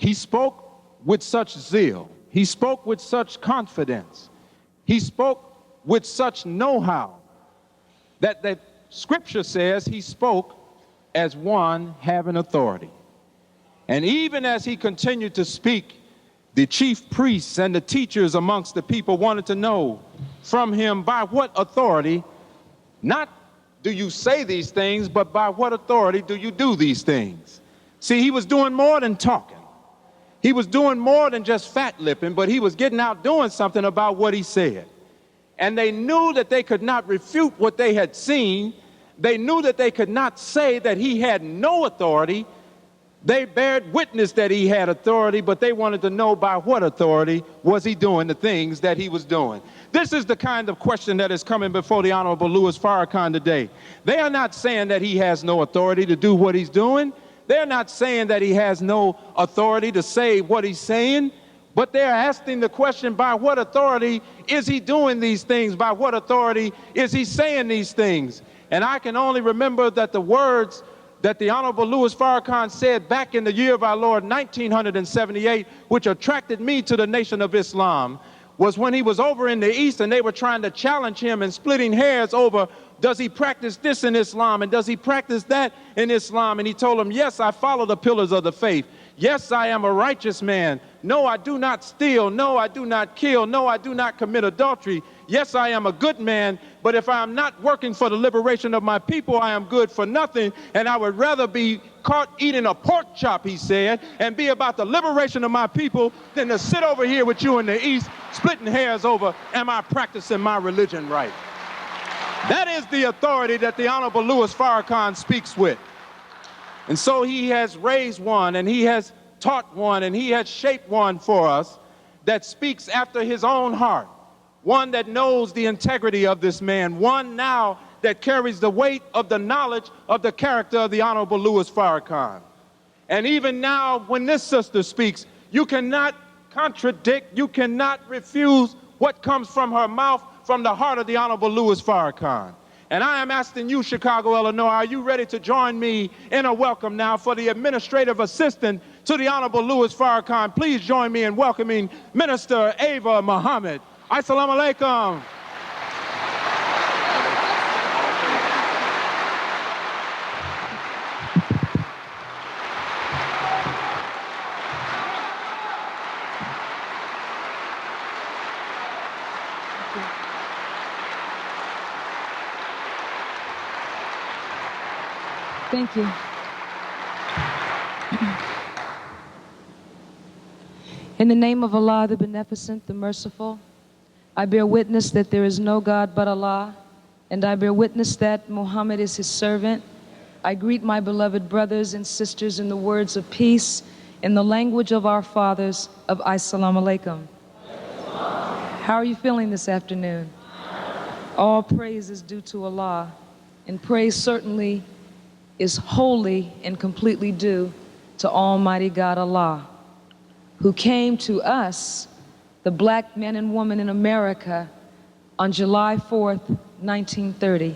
He spoke with such zeal. He spoke with such confidence. He spoke with such know-how that the scripture says he spoke as one having authority. And even as he continued to speak, the chief priests and the teachers amongst the people wanted to know from him, by what authority, not do you say these things, but by what authority do you do these things? See, he was doing more than talking. He was doing more than just fat-lipping, but he was getting out doing something about what he said. And they knew that they could not refute what they had seen. They knew that they could not say that he had no authority. They bared witness that he had authority, but they wanted to know by what authority was he doing the things that he was doing. This is the kind of question that is coming before the Honorable Louis Farrakhan today. They are not saying that he has no authority to do what he's doing. They're not saying that he has no authority to say what he's saying, but they're asking the question, by what authority is he doing these things? By what authority is he saying these things? And I can only remember that the words that the Honorable Louis Farrakhan said back in the year of our Lord 1978, which attracted me to the Nation of Islam, was when he was over in the East and they were trying to challenge him and splitting hairs over, does he practice this in Islam and does he practice that in Islam? And he told them, yes, I follow the pillars of the faith. Yes, I am a righteous man. No, I do not steal. No, I do not kill. No, I do not commit adultery. Yes, I am a good man, but if I am not working for the liberation of my people, I am good for nothing, and I would rather be caught eating a pork chop, he said, and be about the liberation of my people than to sit over here with you in the East, splitting hairs over, am I practicing my religion right? That is the authority that the Honorable Louis Farrakhan speaks with. And so he has raised one, and he has taught one, and he has shaped one for us that speaks after his own heart. One that knows the integrity of this man, one now that carries the weight of the knowledge of the character of the Honorable Louis Farrakhan. And even now, when this sister speaks, you cannot contradict, you cannot refuse what comes from her mouth, from the heart of the Honorable Louis Farrakhan. And I am asking you, Chicago, Illinois, are you ready to join me in a welcome now for the administrative assistant to the Honorable Louis Farrakhan? Please join me in welcoming Minister Ava Muhammad. Assalamu alaikum. Thank you. In the name of Allah, the Beneficent, the Merciful, I bear witness that there is no God but Allah, and I bear witness that Muhammad is his servant. I greet my beloved brothers and sisters in the words of peace, in the language of our fathers, of Assalamu alaikum. How are you feeling this afternoon? All praise is due to Allah, and praise certainly is wholly and completely due to Almighty God Allah, who came to us, the black men and women in America, on July 4th, 1930,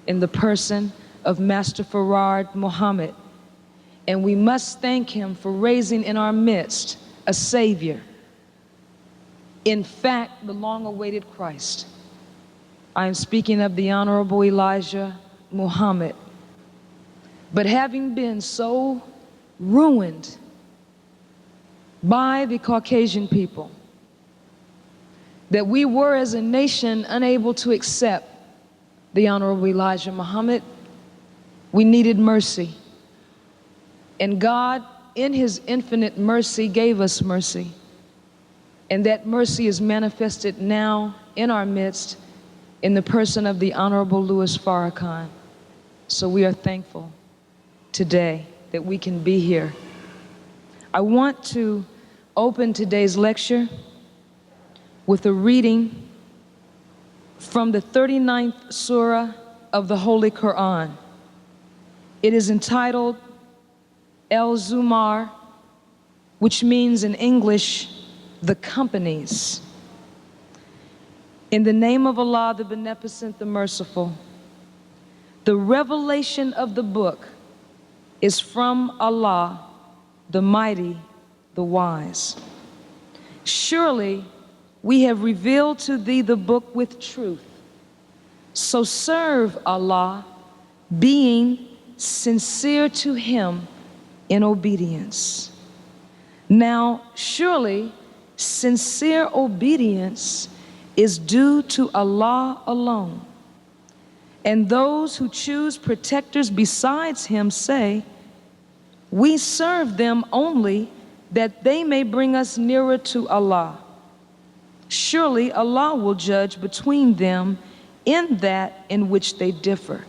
in the person of Master Farad Muhammad. And we must thank him for raising in our midst a Savior. In fact, the long-awaited Christ. I am speaking of the Honorable Elijah Muhammad. But having been so ruined by the Caucasian people that we were as a nation unable to accept the Honorable Elijah Muhammad, we needed mercy. And God, in his infinite mercy, gave us mercy. And that mercy is manifested now in our midst in the person of the Honorable Louis Farrakhan. So we are thankful today that we can be here. I want to open today's lecture with a reading from the 39th Surah of the Holy Quran. It is entitled El-Zumar, which means in English, the companies. In the name of Allah, the Beneficent, the Merciful, the revelation of the book is from Allah, the Mighty, the wise. Surely we have revealed to thee the book with truth. So serve Allah, being sincere to Him in obedience. Now, surely sincere obedience is due to Allah alone. And those who choose protectors besides Him say, we serve them only that they may bring us nearer to Allah. Surely Allah will judge between them in that in which they differ.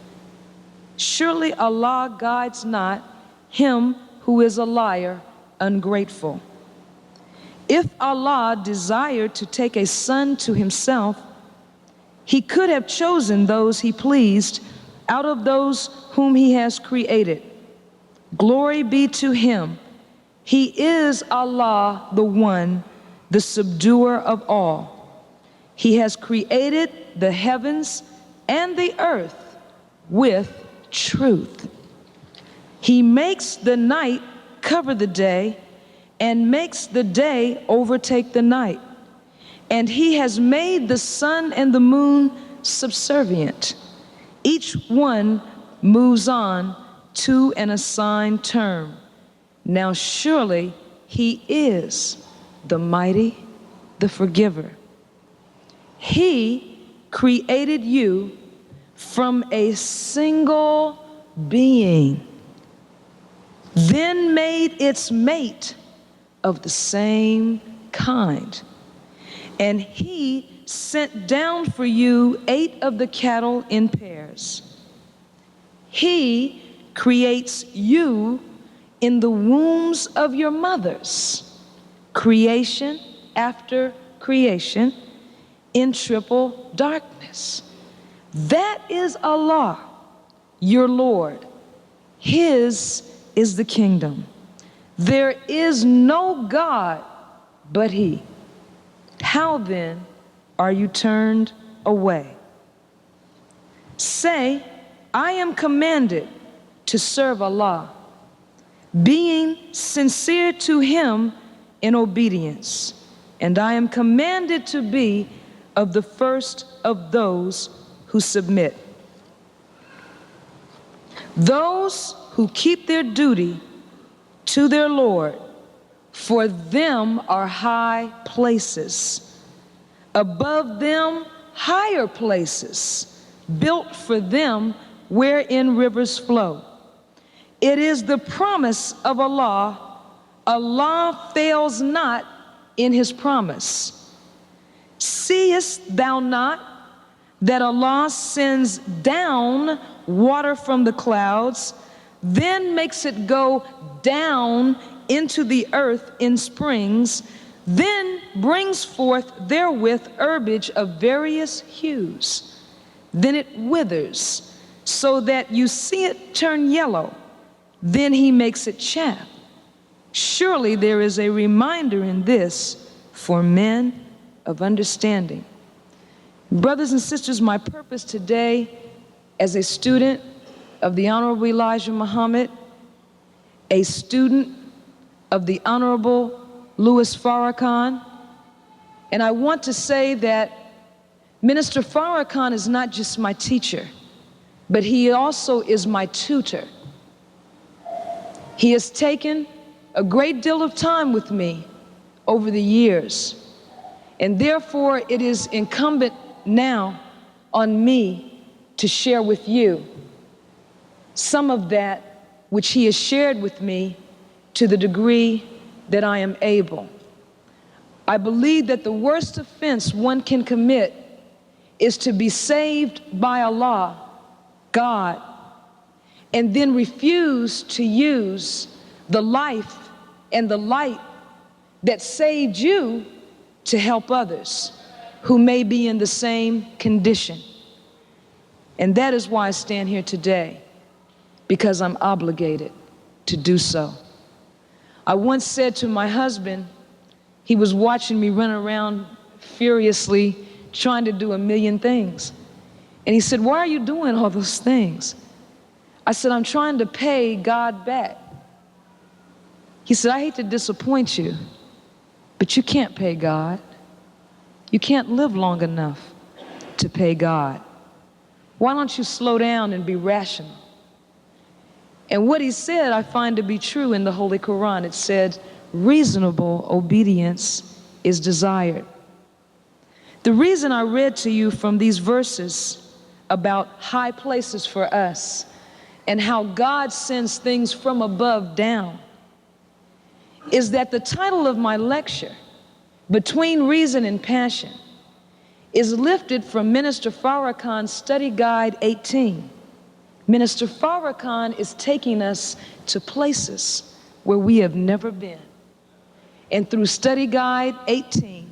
Surely Allah guides not him who is a liar, ungrateful. If Allah desired to take a son to Himself, He could have chosen those He pleased out of those whom He has created. Glory be to Him. He is Allah, the One, the subduer of all. He has created the heavens and the earth with truth. He makes the night cover the day and makes the day overtake the night. And He has made the sun and the moon subservient. Each one moves on to an assigned term. Now surely He is the mighty, the forgiver. He created you from a single being, then made its mate of the same kind. And He sent down for you 8 of the cattle in pairs. He creates you in the wombs of your mothers, creation after creation, in triple darkness. That is Allah, your Lord. His is the kingdom. There is no God but He. How then are you turned away? Say, I am commanded to serve Allah, being sincere to Him in obedience, and I am commanded to be of the first of those who submit. Those who keep their duty to their Lord, for them are high places. Above them, higher places, built for them wherein rivers flow. It is the promise of Allah. Allah fails not in His promise. Seest thou not that Allah sends down water from the clouds, then makes it go down into the earth in springs, then brings forth therewith herbage of various hues. Then it withers, so that you see it turn yellow. Then He makes it chaff. Surely there is a reminder in this for men of understanding. Brothers and sisters, my purpose today as a student of the Honorable Elijah Muhammad, a student of the Honorable Louis Farrakhan, and I want to say that Minister Farrakhan is not just my teacher, but he also is my tutor. He has taken a great deal of time with me over the years, and therefore it is incumbent now on me to share with you some of that which he has shared with me to the degree that I am able. I believe that the worst offense one can commit is to be saved by Allah, God, and then refuse to use the life and the light that saved you to help others who may be in the same condition. And that is why I stand here today, because I'm obligated to do so. I once said to my husband, he was watching me run around furiously trying to do a million things. And he said, why are you doing all those things? I said, I'm trying to pay God back. He said, I hate to disappoint you, but you can't pay God. You can't live long enough to pay God. Why don't you slow down and be rational? And what he said I find to be true in the Holy Quran. It said, reasonable obedience is desired. The reason I read to you from these verses about high places for us and how God sends things from above down is that the title of my lecture, Between Reason and Passion, is lifted from Minister Farrakhan's Study Guide 18. Minister Farrakhan is taking us to places where we have never been. And through Study Guide 18,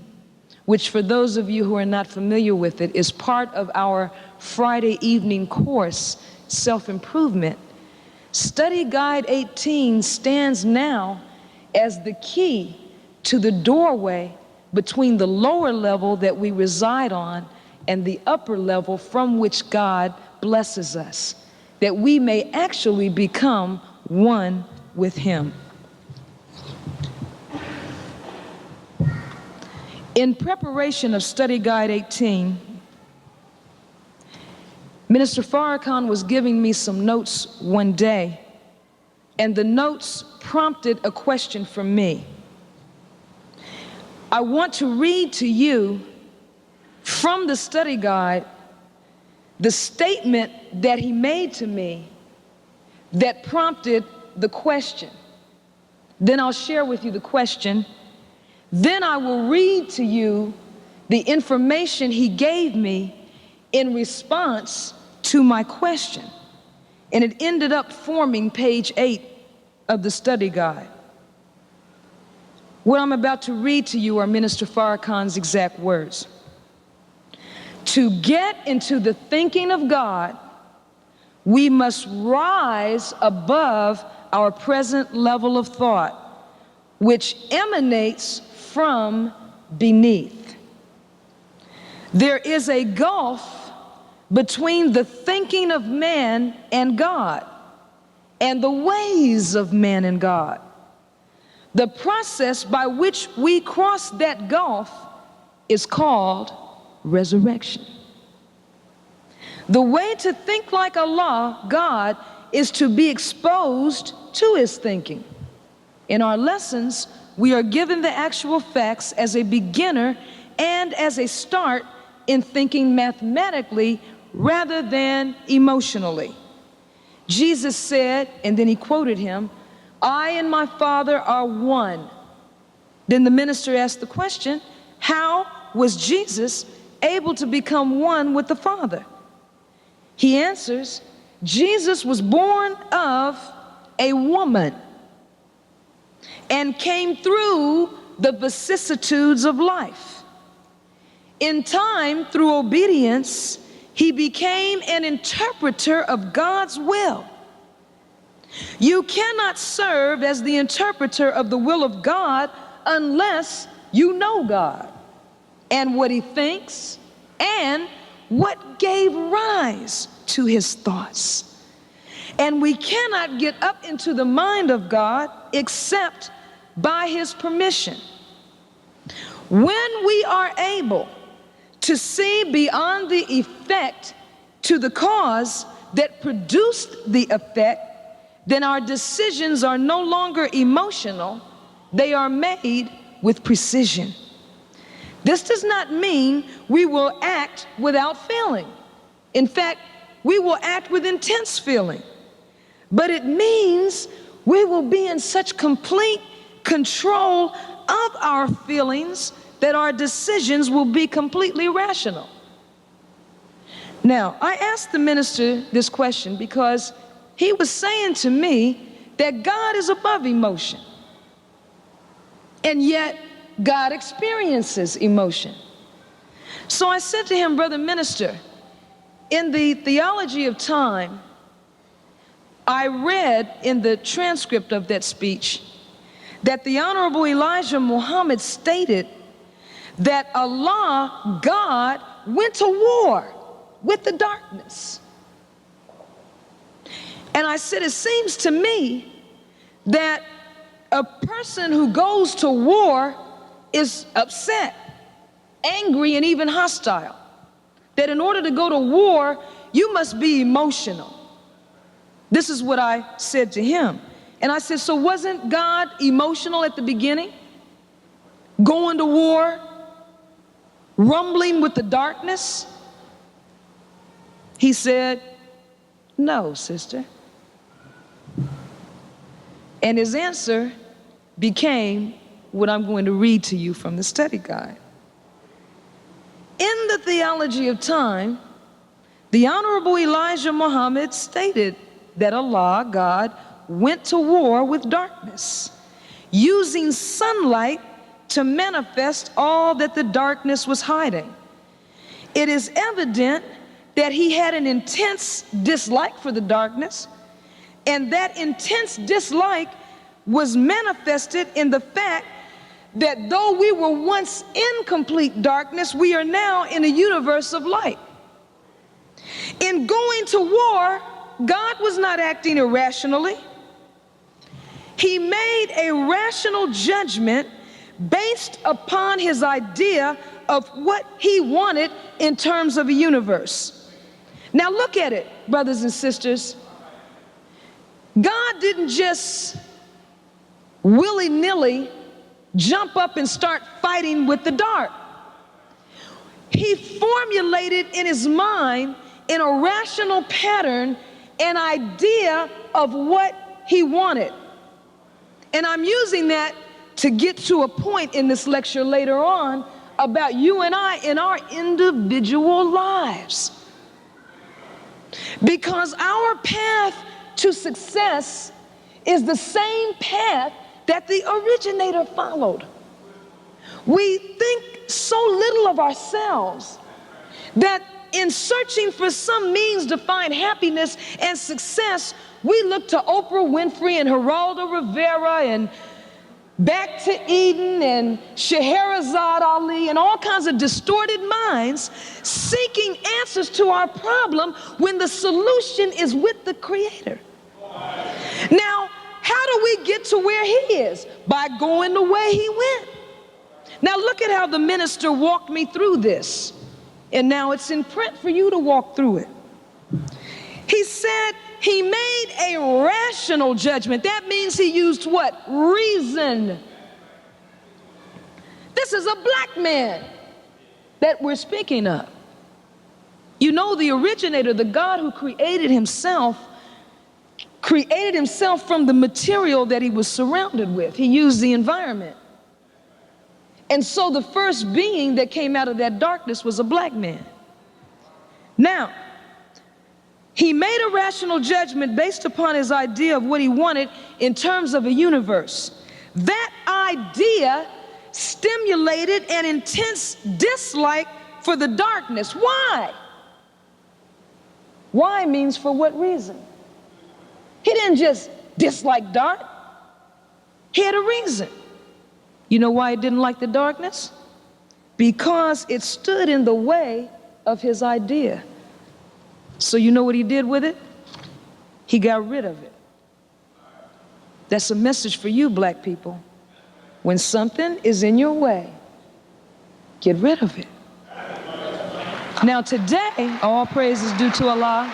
which for those of you who are not familiar with it, is part of our Friday evening course, Self-Improvement, Study Guide 18 stands now as the key to the doorway between the lower level that we reside on and the upper level from which God blesses us, that we may actually become one with Him. In preparation of Study Guide 18, Minister Farrakhan was giving me some notes one day, and the notes prompted a question from me. I want to read to you from the study guide the statement that he made to me that prompted the question. Then I'll share with you the question. Then I will read to you the information he gave me in response to my question. And it ended up forming page 8 of the study guide. What I'm about to read to you are Minister Farrakhan's exact words. To get into the thinking of God, we must rise above our present level of thought, which emanates from beneath. There is a gulf between the thinking of man and God, and the ways of man and God. The process by which we cross that gulf is called resurrection. The way to think like Allah, God, is to be exposed to His thinking. In our lessons, we are given the actual facts as a beginner and as a start in thinking mathematically rather than emotionally. Jesus said, and then he quoted him, I and my Father are one. Then the minister asked the question, how was Jesus able to become one with the Father? He answers, Jesus was born of a woman and came through the vicissitudes of life. In time, through obedience, he became an interpreter of God's will. You cannot serve as the interpreter of the will of God unless you know God and what He thinks and what gave rise to His thoughts. And we cannot get up into the mind of God except by His permission. When we are able to see beyond the effect to the cause that produced the effect, then our decisions are no longer emotional, they are made with precision. This does not mean we will act without feeling. In fact, we will act with intense feeling. But it means we will be in such complete control of our feelings that our decisions will be completely rational. Now, I asked the minister this question because he was saying to me that God is above emotion, and yet God experiences emotion. So I said to him, Brother Minister, in the theology of time, I read in the transcript of that speech that the Honorable Elijah Muhammad stated that Allah, God, went to war with the darkness. And I said, it seems to me that A person who goes to war is upset, angry, and even hostile. That in order to go to war, you must be emotional. This is what I said to him. And I said, so wasn't God emotional at the beginning? Going to war, rumbling with the darkness? He said, no, sister. And his answer became what I'm going to read to you from the study guide. In the theology of time, the Honorable Elijah Muhammad stated that Allah, God, went to war with darkness, using sunlight to manifest all that the darkness was hiding. It is evident that he had an intense dislike for the darkness, and that intense dislike was manifested in the fact that though we were once in complete darkness, we are now in a universe of light. In going to war, God was not acting irrationally. He made a rational judgment based upon his idea of what he wanted in terms of a universe. Now look at it, brothers and sisters. God didn't just willy-nilly jump up and start fighting with the dark. He formulated in his mind, in a rational pattern, an idea of what he wanted. And I'm using that to get to a point in this lecture later on about you and I in our individual lives. Because our path to success is the same path that the originator followed. We think so little of ourselves that in searching for some means to find happiness and success, we look to Oprah Winfrey and Geraldo Rivera and Back to Eden and Scheherazade Ali and all kinds of distorted minds seeking answers to our problem when the solution is with the Creator. Now, how do we get to where he is? By going the way he went. Now look at how the minister walked me through this. And now it's in print for you to walk through it. He said he made a rational judgment. That means he used what? Reason. This is a black man that we're speaking of. You know, the originator, the God who created himself from the material that he was surrounded with. He used the environment. And so the first being that came out of that darkness was a black man. Now, he made a rational judgment based upon his idea of what he wanted in terms of a universe. That idea stimulated an intense dislike for the darkness. Why? Why means for what reason? He didn't just dislike dark. He had a reason. You know why he didn't like the darkness? Because it stood in the way of his idea. So you know what he did with it? He got rid of it. That's a message for you, black people. When something is in your way, get rid of it. Now today, all praise is due to Allah.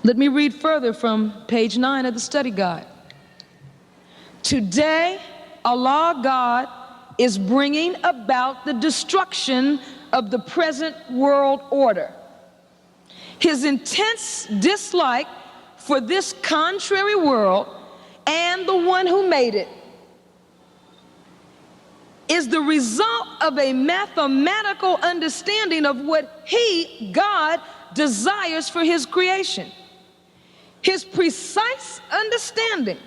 Let me read further from page 9 of the study guide. Today, Allah, God, is bringing about the destruction of the present world order. His intense dislike for this contrary world and the one who made it is the result of a mathematical understanding of what he, God, desires for his creation. His precise understanding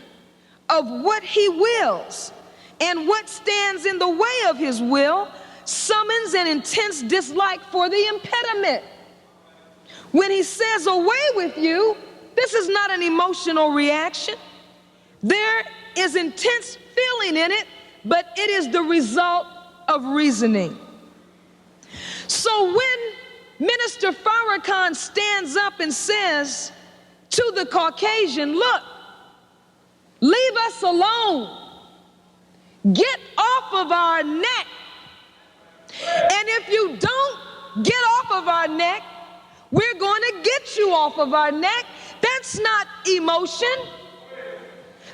of what he wills and what stands in the way of his will summons an intense dislike for the impediment. When he says, away with you, this is not an emotional reaction. There is intense feeling in it, but it is the result of reasoning. So when Minister Farrakhan stands up and says to the Caucasian, look, leave us alone. Get off of our neck. And if you don't get off of our neck, we're going to get you off of our neck. That's not emotion.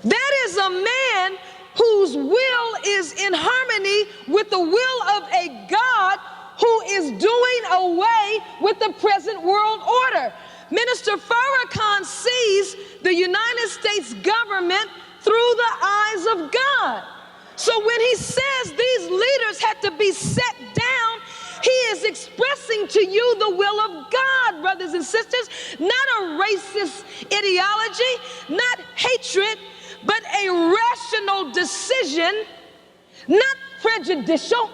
That is a man whose will is in harmony with the will of a God who is doing away with the present world order. Minister Farrakhan sees the United States government through the eyes of God. So when he says these leaders had to be set down, he is expressing to you the will of God, brothers and sisters, not a racist ideology, not hatred, but a rational decision, not prejudicial,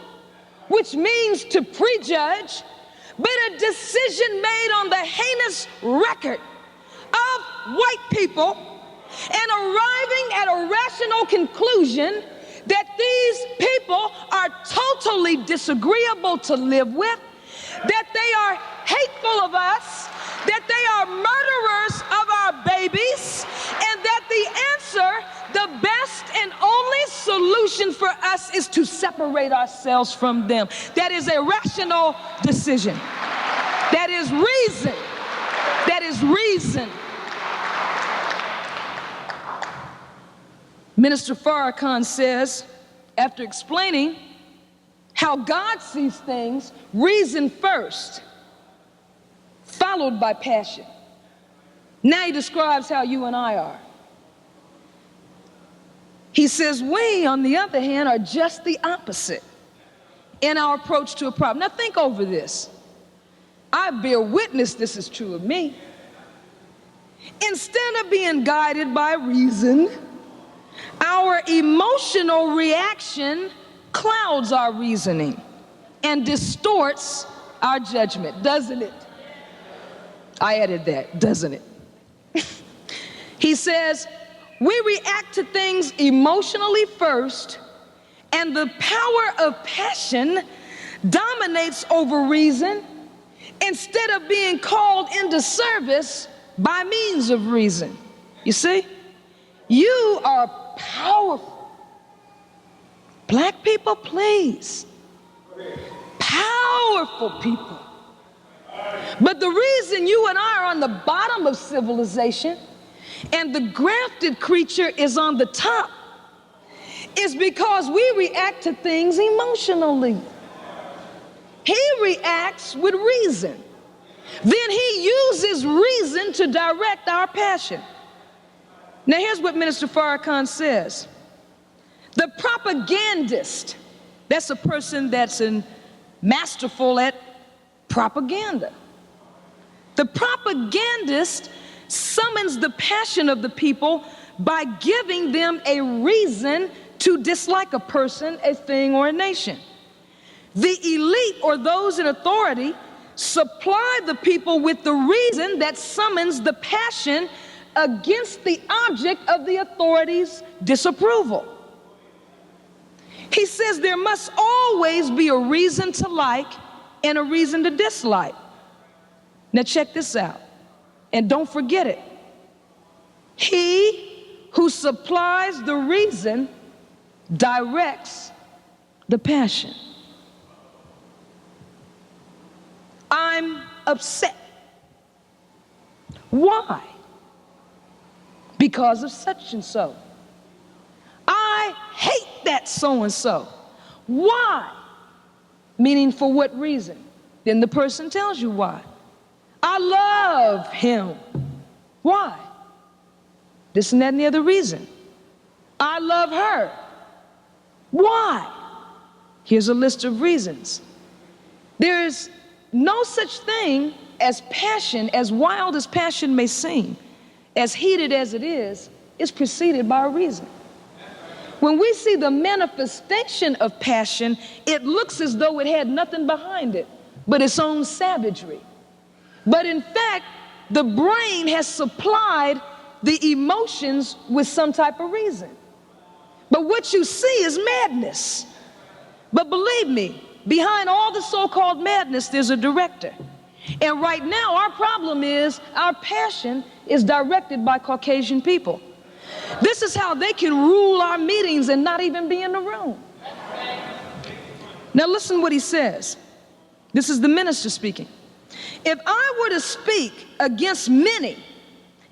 which means to prejudge, but a decision made on the heinous record of white people and arriving at a rational conclusion that these people are totally disagreeable to live with, that they are hateful of us, that they are murderers of our babies, and that the answer, the best and only solution for us is to separate ourselves from them. That is a rational decision. That is reason. That is reason. Minister Farrakhan says, after explaining how God sees things, reason first, followed by passion. Now he describes how you and I are. He says, we, on the other hand, are just the opposite in our approach to a problem. Now think over this. I bear witness this is true of me. Instead of being guided by reason, our emotional reaction clouds our reasoning and distorts our judgment, doesn't it? I added that, doesn't it? He says, we react to things emotionally first, and the power of passion dominates over reason instead of being called into service by means of reason. You see? You are powerful. Black people, please. Powerful people. But the reason you and I are on the bottom of civilization and the grafted creature is on the top is because we react to things emotionally. He reacts with reason. Then he uses reason to direct our passion. Now here's what Minister Farrakhan says. The propagandist, that's a person that's masterful at propaganda. The propagandist summons the passion of the people by giving them a reason to dislike a person, a thing, or a nation. The elite, or those in authority, supply the people with the reason that summons the passion against the object of the authority's disapproval. He says there must always be a reason to like and a reason to dislike. Now check this out, and don't forget it. He who supplies the reason directs the passion. I'm upset. Why? Because of such and so. I hate that so-and-so. Why? Meaning for what reason? Then the person tells you why. I love him. Why? This and that and the other reason. I love her. Why? Here's a list of reasons. There is no such thing as passion, as wild as passion may seem, as heated as it is preceded by a reason. When we see the manifestation of passion, it looks as though it had nothing behind it but its own savagery. But in fact, the brain has supplied the emotions with some type of reason. But what you see is madness. But believe me, behind all the so-called madness, there's a director. And right now, our problem is our passion is directed by Caucasian people. This is how they can rule our meetings and not even be in the room. Now listen what he says. This is the minister speaking. If I were to speak against many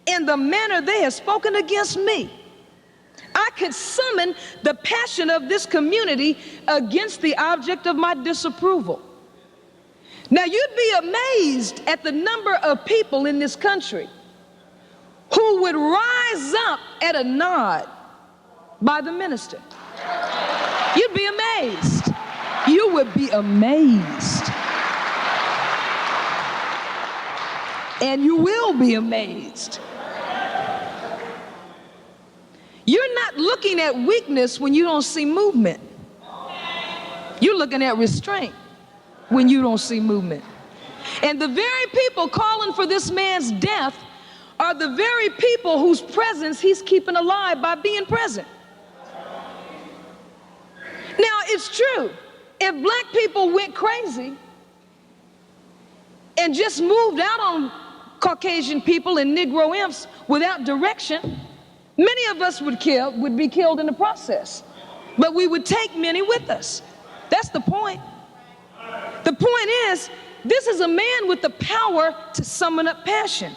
in the manner they have spoken against me, I could summon the passion of this community against the object of my disapproval. Now you'd be amazed at the number of people in this country who would rise up at a nod by the minister. You'd be amazed. You would be amazed. And you will be amazed. You're not looking at weakness when you don't see movement. You're looking at restraint when you don't see movement. And the very people calling for this man's death are the very people whose presence he's keeping alive by being present. Now, it's true. If black people went crazy and just moved out on Caucasian people and Negro imps without direction, many of us would be killed in the process. But we would take many with us. That's the point. The point is, this is a man with the power to summon up passion.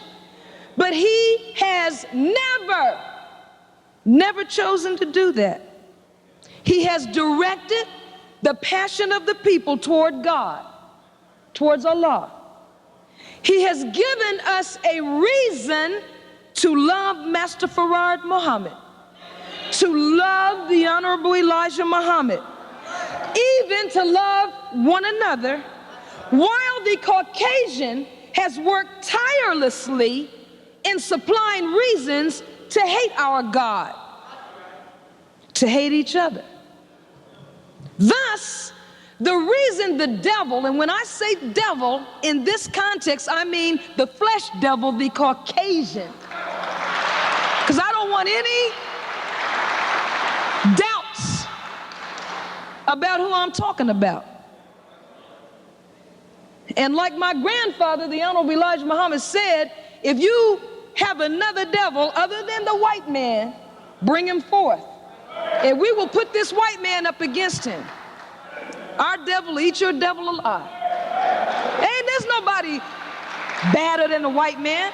But he has never chosen to do that. He has directed the passion of the people toward God, towards Allah. He has given us a reason to love Master Farad Muhammad, to love the Honorable Elijah Muhammad, even to love one another, while the Caucasian has worked tirelessly in supplying reasons to hate our God, to hate each other. Thus, the reason the devil, and when I say devil in this context, I mean the flesh devil, the Caucasian, because I don't want any doubts about who I'm talking about. And like my grandfather, the Honorable Elijah Muhammad, said, if you have another devil other than the white man, bring him forth, and we will put this white man up against him. Our devil, eat your devil alive. Hey, there's nobody badder than a white man.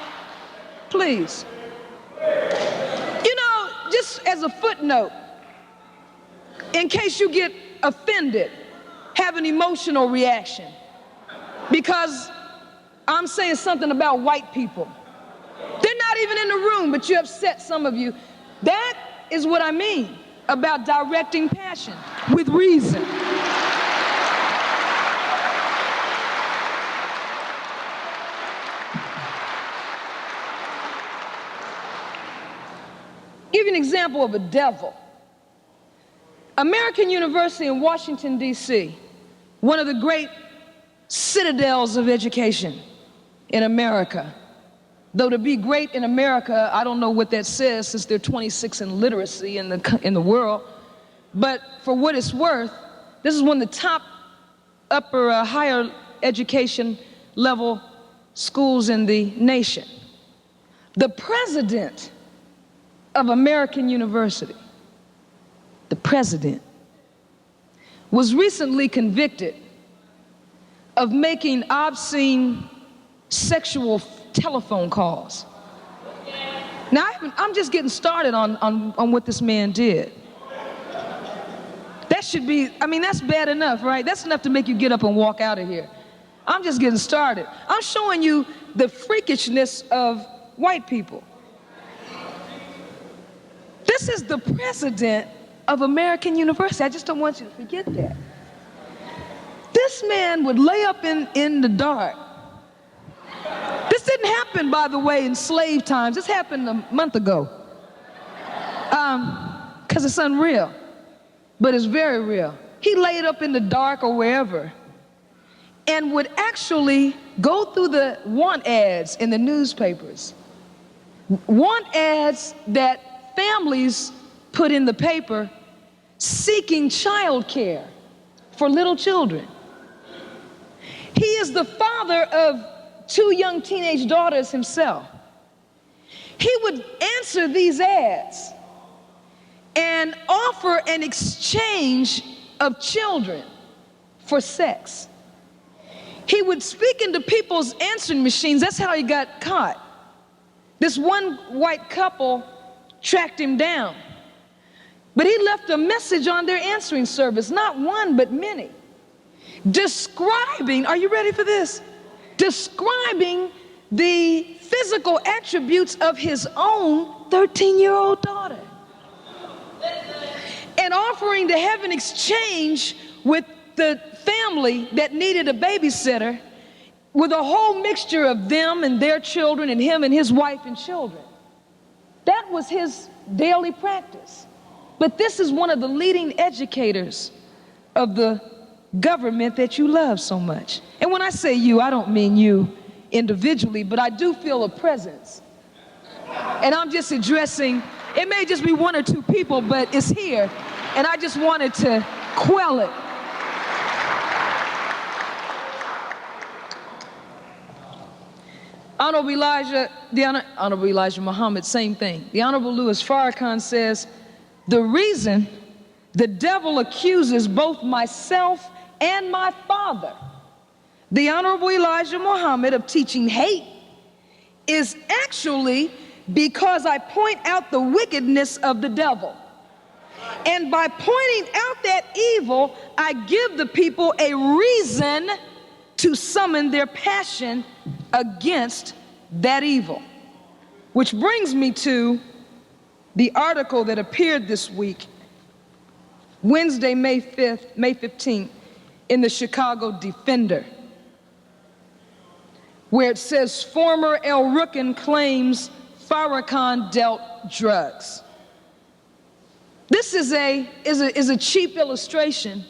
Please. You know, just as a footnote, in case you get offended, have an emotional reaction, because I'm saying something about white people. They're not even in the room, but you upset some of you. That is what I mean about directing passion with reason. Give you an example of a devil. American University in Washington, D.C., one of the great citadels of education in America. Though to be great in America, I don't know what that says, since they're 26 in literacy in the world. But for what it's worth, this is one of the top higher education level schools in the nation. The president of American University, the president, was recently convicted of making obscene sexual telephone calls. Now, I'm just getting started on what this man did. That should be, I mean, that's bad enough, right? That's enough to make you get up and walk out of here. I'm just getting started. I'm showing you the freakishness of white people. This is the president of American University. I just don't want you to forget that. This man would lay up in the dark. This didn't happen, by the way, in slave times. This happened a month ago. Because it's unreal, but it's very real. He laid up in the dark or wherever and would actually go through the want ads in the newspapers. Want ads that families put in the paper seeking child care for little children. He is the father of 2 young teenage daughters himself. He would answer these ads and offer an exchange of children for sex. He would speak into people's answering machines. That's how he got caught. This one white couple tracked him down, but he left a message on their answering service, not one, but many, describing, are you ready for this? Describing the physical attributes of his own 13-year-old daughter, and offering to have an exchange with the family that needed a babysitter, with a whole mixture of them and their children and him and his wife and children. That was his daily practice. But this is one of the leading educators of the government that you love so much. And when I say you, I don't mean you individually, but I do feel a presence. And I'm just addressing, it may just be 1 or 2 people, but it's here. And I just wanted to quell it. Honorable Elijah Muhammad, same thing. The Honorable Louis Farrakhan says, the reason the devil accuses both myself and my father, the Honorable Elijah Muhammad, of teaching hate is actually because I point out the wickedness of the devil. And by pointing out that evil, I give the people a reason to summon their passion against that evil. Which brings me to the article that appeared this week, Wednesday, May 15th, in the Chicago Defender, where it says, former El Rukn claims Farrakhan dealt drugs. This is a cheap illustration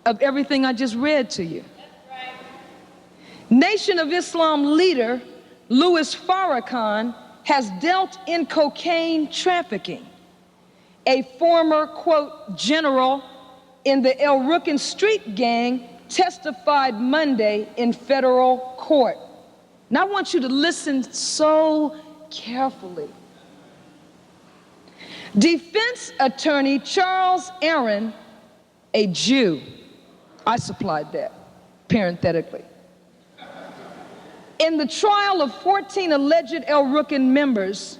of everything I just read to you. Nation of Islam leader Louis Farrakhan has dealt in cocaine trafficking. A former, quote, general in the El Rukn street gang testified Monday in federal court. Now I want you to listen so carefully. Defense attorney Charles Aaron, a Jew, I supplied that parenthetically, in the trial of 14 alleged El Rukn members,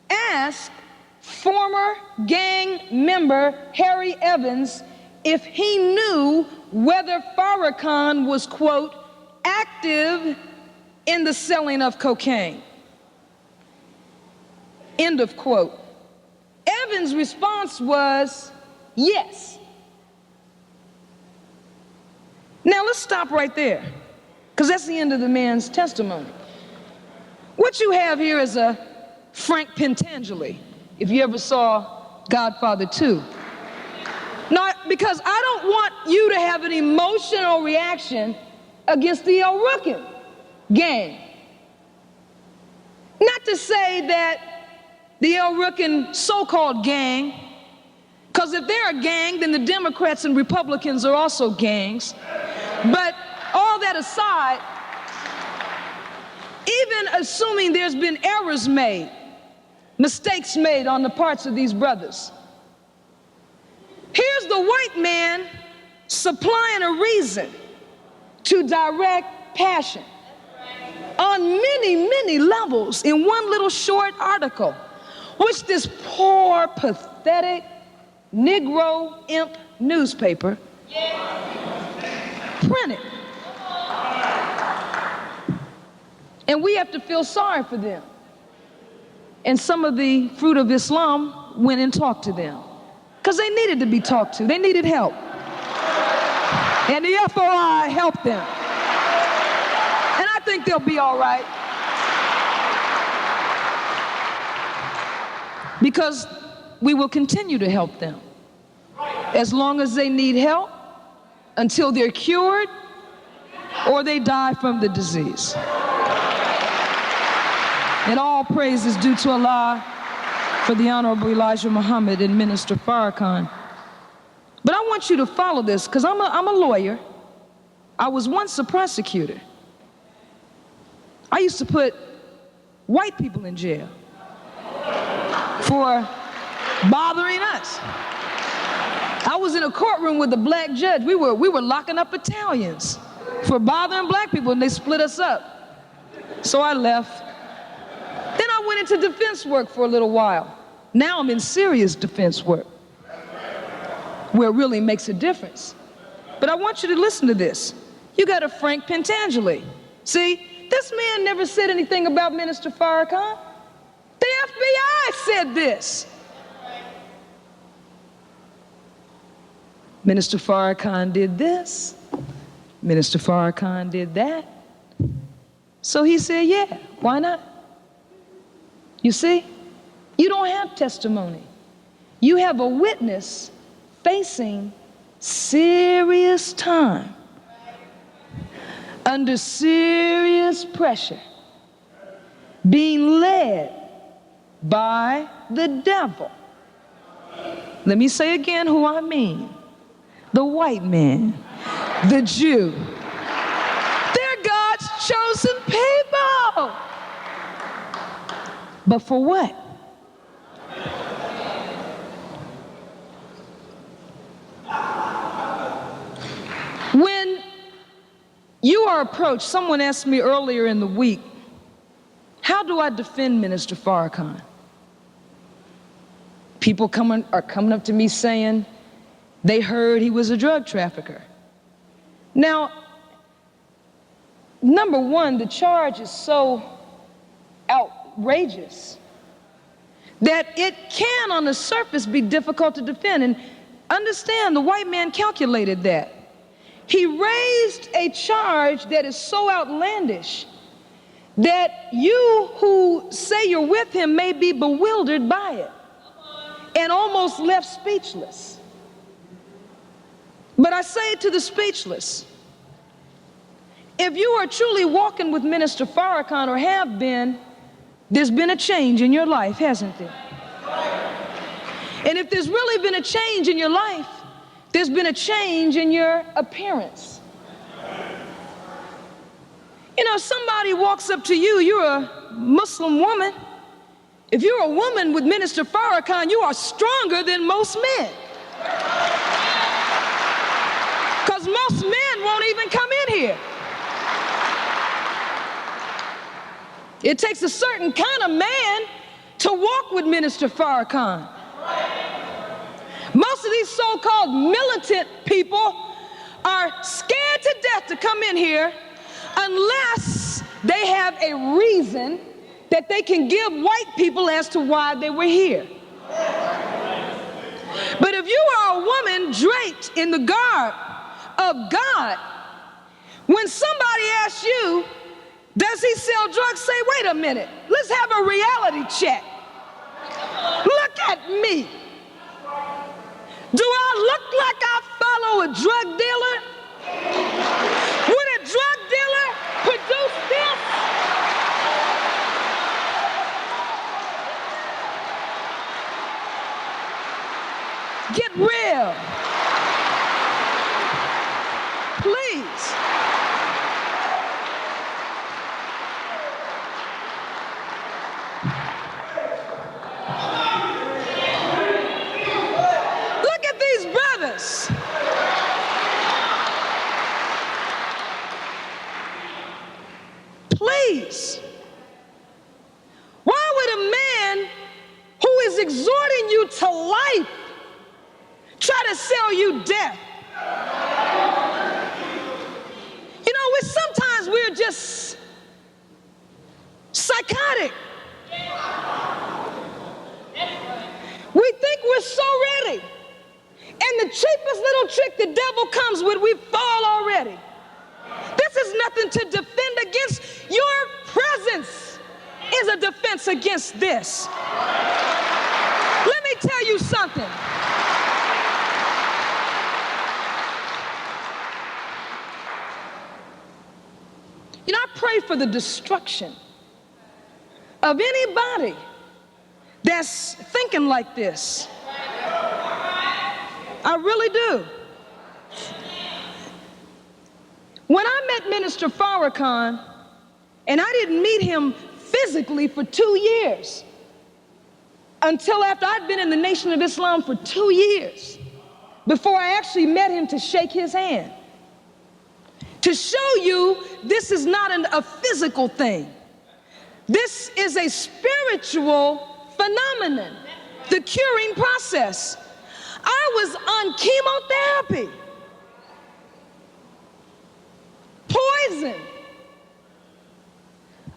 asked former gang member Harry Evans if he knew whether Farrakhan was, quote, active in the selling of cocaine, end of quote. Evans' response was yes. Now let's stop right there, because that's the end of the man's testimony. What you have here is a Frank Pentangeli, if you ever saw Godfather 2. Now, because I don't want you to have an emotional reaction against the El Rukn gang. Not to say that the El Rukn so-called gang, because if they're a gang, then the Democrats and Republicans are also gangs. But all that aside, even assuming there's been errors made, mistakes made on the parts of these brothers, here's the white man supplying a reason to direct passion on many, many levels in one little short article, which this poor, pathetic Negro imp newspaper printed. And we have to feel sorry for them. And some of the Fruit of Islam went and talked to them, because they needed to be talked to. They needed help. And the FOI helped them. And I think they'll be all right, because we will continue to help them as long as they need help, until they're cured or they die from the disease. And all praise is due to Allah for the Honorable Elijah Muhammad and Minister Farrakhan. But I want you to follow this, because I'm a lawyer. I was once a prosecutor. I used to put white people in jail for bothering us. I was in a courtroom with a black judge. We were locking up Italians for bothering black people, and they split us up. So I left. Then I went into defense work for a little while. Now I'm in serious defense work, where it really makes a difference. But I want you to listen to this. You got a Frank Pentangeli. See, this man never said anything about Minister Farrakhan. The FBI said this. Minister Farrakhan did this. Minister Farrakhan did that. So he said, yeah, why not? You see, you don't have testimony. You have a witness facing serious time, under serious pressure, being led by the devil. Let me say again who I mean. The white man, the Jew. They're God's chosen people. But for what? When you are approached, someone asked me earlier in the week, how do I defend Minister Farrakhan? People are coming up to me saying they heard he was a drug trafficker. Now, number one, the charge is so outrageous that it can on the surface be difficult to defend. And understand, the white man calculated that. He raised a charge that is so outlandish that you who say you're with him may be bewildered by it and almost left speechless. But I say to the speechless, if you are truly walking with Minister Farrakhan or have been, there's been a change in your life, hasn't there? And if there's really been a change in your life, there's been a change in your appearance. You know, somebody walks up to you, you're a Muslim woman. If you're a woman with Minister Farrakhan, you are stronger than most men. Because most men won't even come in here. It takes a certain kind of man to walk with Minister Farrakhan. Most of these so-called militant people are scared to death to come in here unless they have a reason that they can give white people as to why they were here. But if you are a woman draped in the garb of God, when somebody asks you, does he sell drugs? Say, wait a minute, let's have a reality check. Look at me. Do I look like I follow a drug dealer? Would a drug dealer produce this? Get real. Please. Look at these brothers. Please. Why would a man who is exhorting you to life try to sell you death? You know, sometimes we're just psychotic. We think we're so ready. And the cheapest little trick the devil comes with, we fall already. This is nothing to defend against. Your presence is a defense against this. Let me tell you something. You know, I pray for the destruction of anybody that's thinking like this. I really do. When I met Minister Farrakhan, And I didn't meet him physically for 2 years until after I'd been in the Nation of Islam for 2 years before I actually met him to shake his hand. To show you this is not a physical thing. This is a spiritual phenomenon, the curing process. I was on chemotherapy, poison.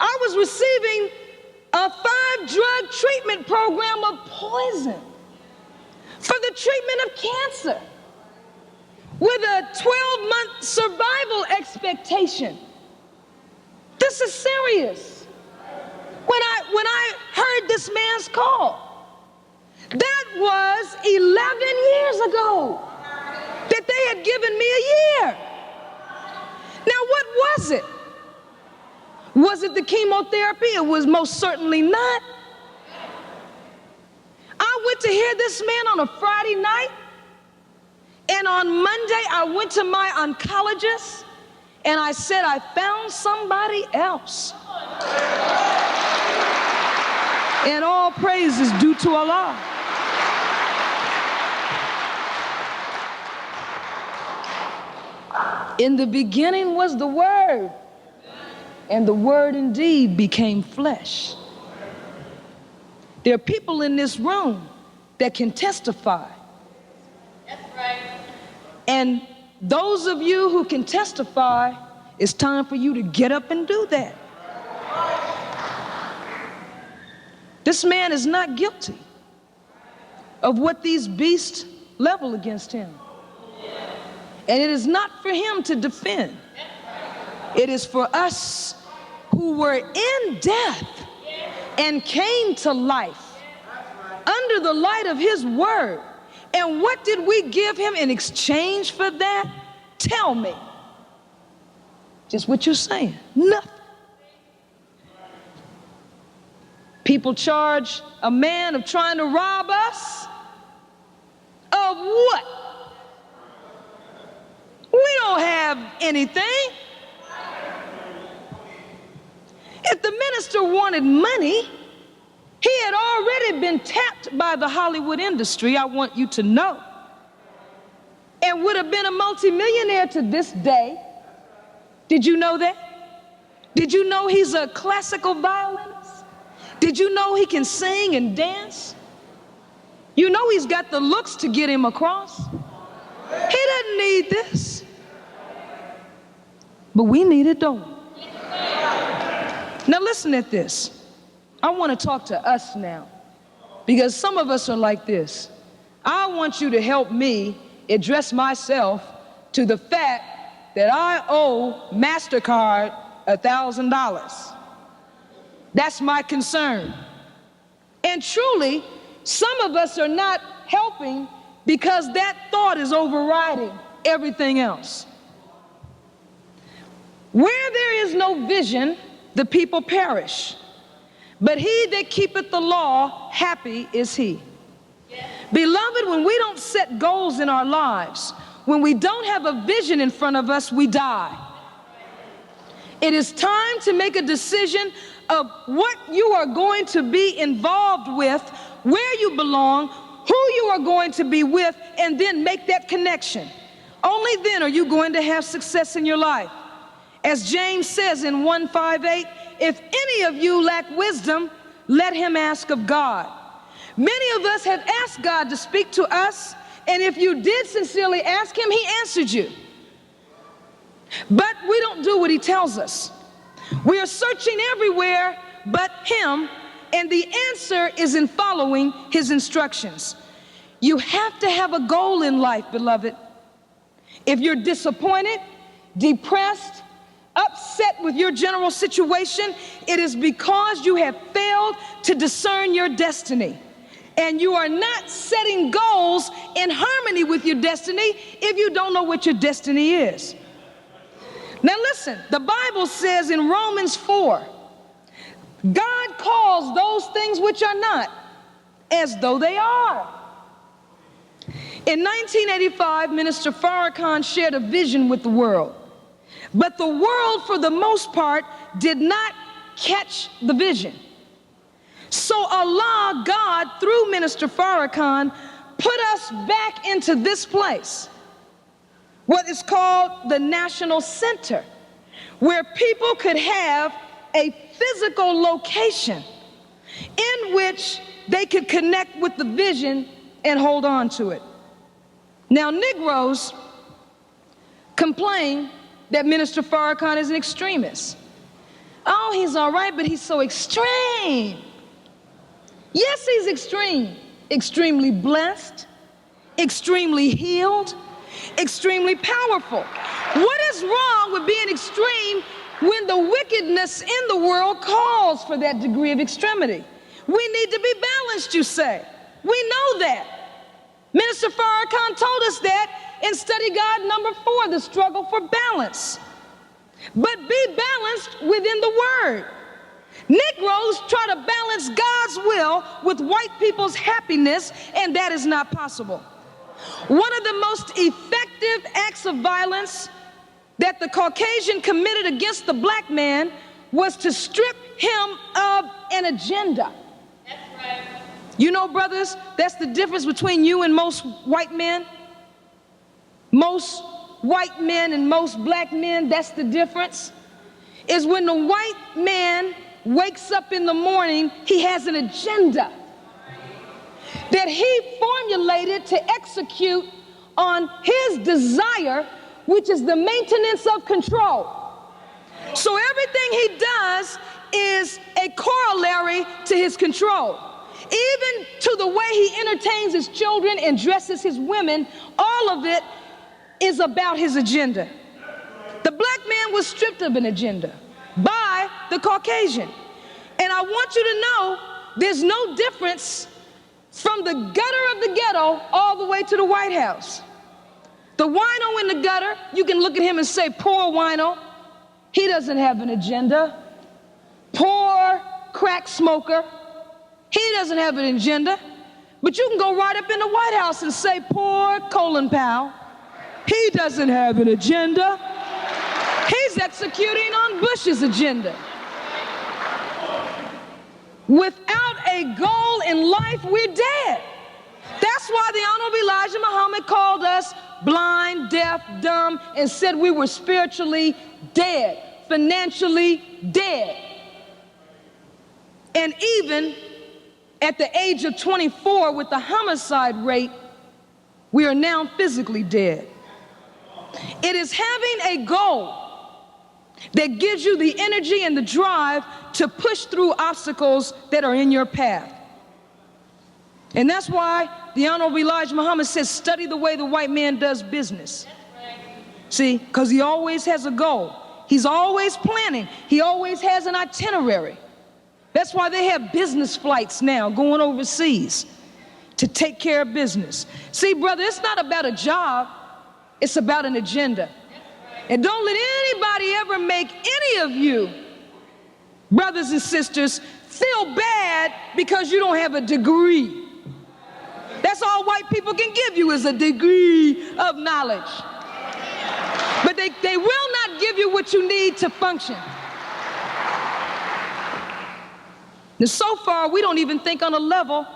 I was receiving a 5-drug treatment program of poison for the treatment of cancer with a 12-month survival expectation. This is serious. When I heard this man's call, that was 11 years ago that they had given me a year. Now, what was it? Was it the chemotherapy? It was most certainly not. I went to hear this man on a Friday night, and on Monday I went to my oncologist and I said, I found somebody else. And all praise is due to Allah. In the beginning was the Word, and the Word indeed became flesh. There are people in this room that can testify. That's right. And those of you who can testify, it's time for you to get up and do that. This man is not guilty of what these beasts level against him. And it is not for him to defend. It is for us who were in death and came to life under the light of his word. And what did we give him in exchange for that? Tell me. Just what you're saying. Nothing. People charge a man of trying to rob us of what? We don't have anything. If the minister wanted money, he had already been tapped by the Hollywood industry, I want you to know, and would have been a multimillionaire to this day. Did you know that? Did you know he's a classical violinist? Did you know he can sing and dance? You know he's got the looks to get him across. He doesn't need this. But we need it, don't we? Now listen at this. I want to talk to us now, because some of us are like this. I want you to help me address myself to the fact that I owe MasterCard $1,000. That's my concern. And truly, some of us are not helping because that thought is overriding everything else. Where there is no vision, the people perish. But he that keepeth the law, happy is he. Yeah. Beloved, when we don't set goals in our lives, when we don't have a vision in front of us, we die. It is time to make a decision of what you are going to be involved with, where you belong, who you are going to be with, and then make that connection. Only then are you going to have success in your life. As James says in 1:5-8, if any of you lack wisdom, let him ask of God. Many of us have asked God to speak to us, and if you did sincerely ask him, he answered you. But we don't do what he tells us. We are searching everywhere but him, and the answer is in following his instructions. You have to have a goal in life, beloved. If you're disappointed, depressed, upset with your general situation, it is because you have failed to discern your destiny. And you are not setting goals in harmony with your destiny if you don't know what your destiny is. Now listen, the Bible says in Romans 4, God calls those things which are not as though they are. In 1985, Minister Farrakhan shared a vision with the world. But the world, for the most part, did not catch the vision. So Allah, God, through Minister Farrakhan, put us back into this place, what is called the National Center, where people could have a physical location in which they could connect with the vision and hold on to it. Now, Negroes complain that Minister Farrakhan is an extremist. Oh, he's all right, but he's so extreme. Yes, he's extreme. Extremely blessed, extremely healed, extremely powerful. What is wrong with being extreme when the wickedness in the world calls for that degree of extremity? We need to be balanced, you say. We know that. Minister Farrakhan told us that in Study Guide number 4, the struggle for balance. But be balanced within the Word. Negroes try to balance God's will with white people's happiness, and that is not possible. One of the most effective acts of violence that the Caucasian committed against the black man was to strip him of an agenda. That's right. You know, brothers, that's the difference between you and most white men. Most white men and most black men, that's the difference. Is when the white man wakes up in the morning, he has an agenda that he formulated to execute on his desire, which is the maintenance of control. So everything he does is a corollary to his control. Even to the way he entertains his children and dresses his women, all of it is about his agenda. The black man was stripped of an agenda by the Caucasian. And I want you to know there's no difference from the gutter of the ghetto all the way to the White House. The wino in the gutter, you can look at him and say, poor wino, he doesn't have an agenda. Poor crack smoker, he doesn't have an agenda. But you can go right up in the White House and say, poor Colin Powell, he doesn't have an agenda. He's executing on Bush's agenda. Without a goal in life, we're dead. That's why the Honorable Elijah Muhammad called us blind, deaf, dumb, and said we were spiritually dead, financially dead. And even at the age of 24, with the homicide rate, we are now physically dead. It is having a goal that gives you the energy and the drive to push through obstacles that are in your path. And that's why the Honorable Elijah Muhammad says, study the way the white man does business. See, because he always has a goal. He's always planning. He always has an itinerary. That's why they have business flights now going overseas to take care of business. See, brother, it's not about a job. It's about an agenda. And don't let anybody ever make any of you, brothers and sisters, feel bad because you don't have a degree. That's all white people can give you is a degree of knowledge. But they will not give you what you need to function. Now, so far, we don't even think on a level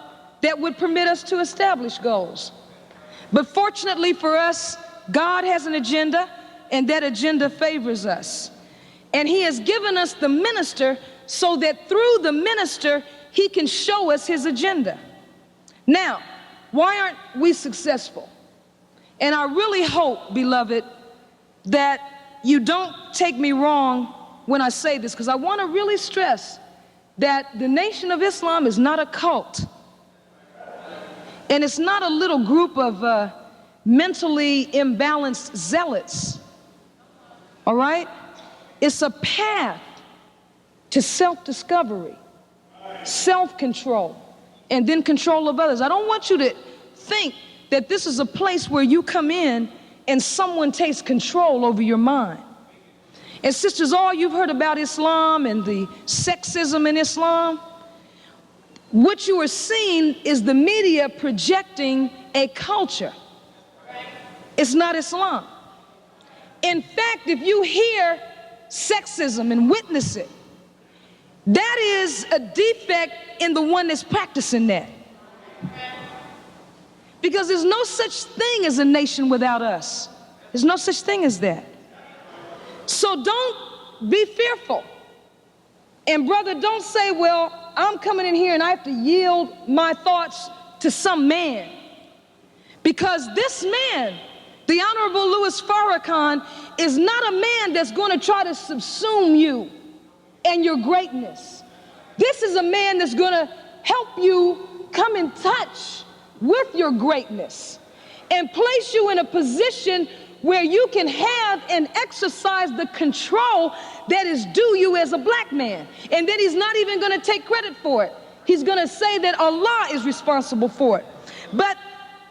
that would permit us to establish goals. But fortunately for us, God has an agenda, and that agenda favors us. And he has given us the minister so that through the minister, he can show us his agenda. Now, why aren't we successful? And I really hope, beloved, that you don't take me wrong when I say this, because I want to really stress that the Nation of Islam is not a cult. And it's not a little group of mentally imbalanced zealots. All right? It's a path to self-discovery, self-control, and then control of others. I don't want you to think that this is a place where you come in and someone takes control over your mind. And sisters, all you've heard about Islam and the sexism in Islam, what you are seeing is the media projecting a culture. It's not Islam. In fact, if you hear sexism and witness it, That is a defect in the one that's practicing that. Because there's no such thing as a nation without us. There's no such thing as that. So don't be fearful. And brother, don't say, well, I'm coming in here and I have to yield my thoughts to some man. Because this man, the Honorable Louis Farrakhan, is not a man that's going to try to subsume you and your greatness. This is a man that's going to help you come in touch with your greatness and place you in a position where you can have and exercise the control that is due you as a black man. And then he's not even going to take credit for it. He's going to say that Allah is responsible for it. But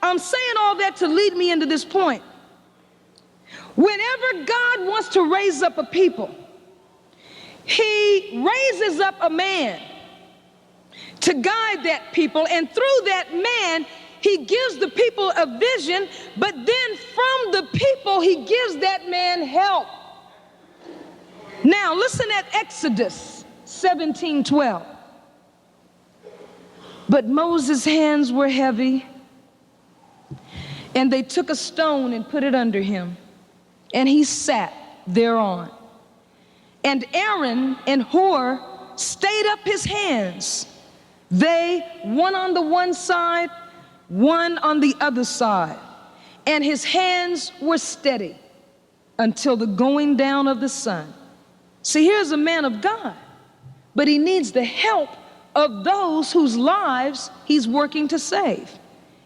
I'm saying all that to lead me into this point. Whenever God wants to raise up a people, he raises up a man to guide that people, and through that man, he gives the people a vision, but then from the people, he gives that man help. Now, listen at Exodus 17:12. But Moses' hands were heavy, and they took a stone and put it under him, and he sat thereon. And Aaron and Hur stayed up his hands, they one on the one side, one on the other side, and his hands were steady until the going down of the sun. See, here's a man of God, but he needs the help of those whose lives he's working to save.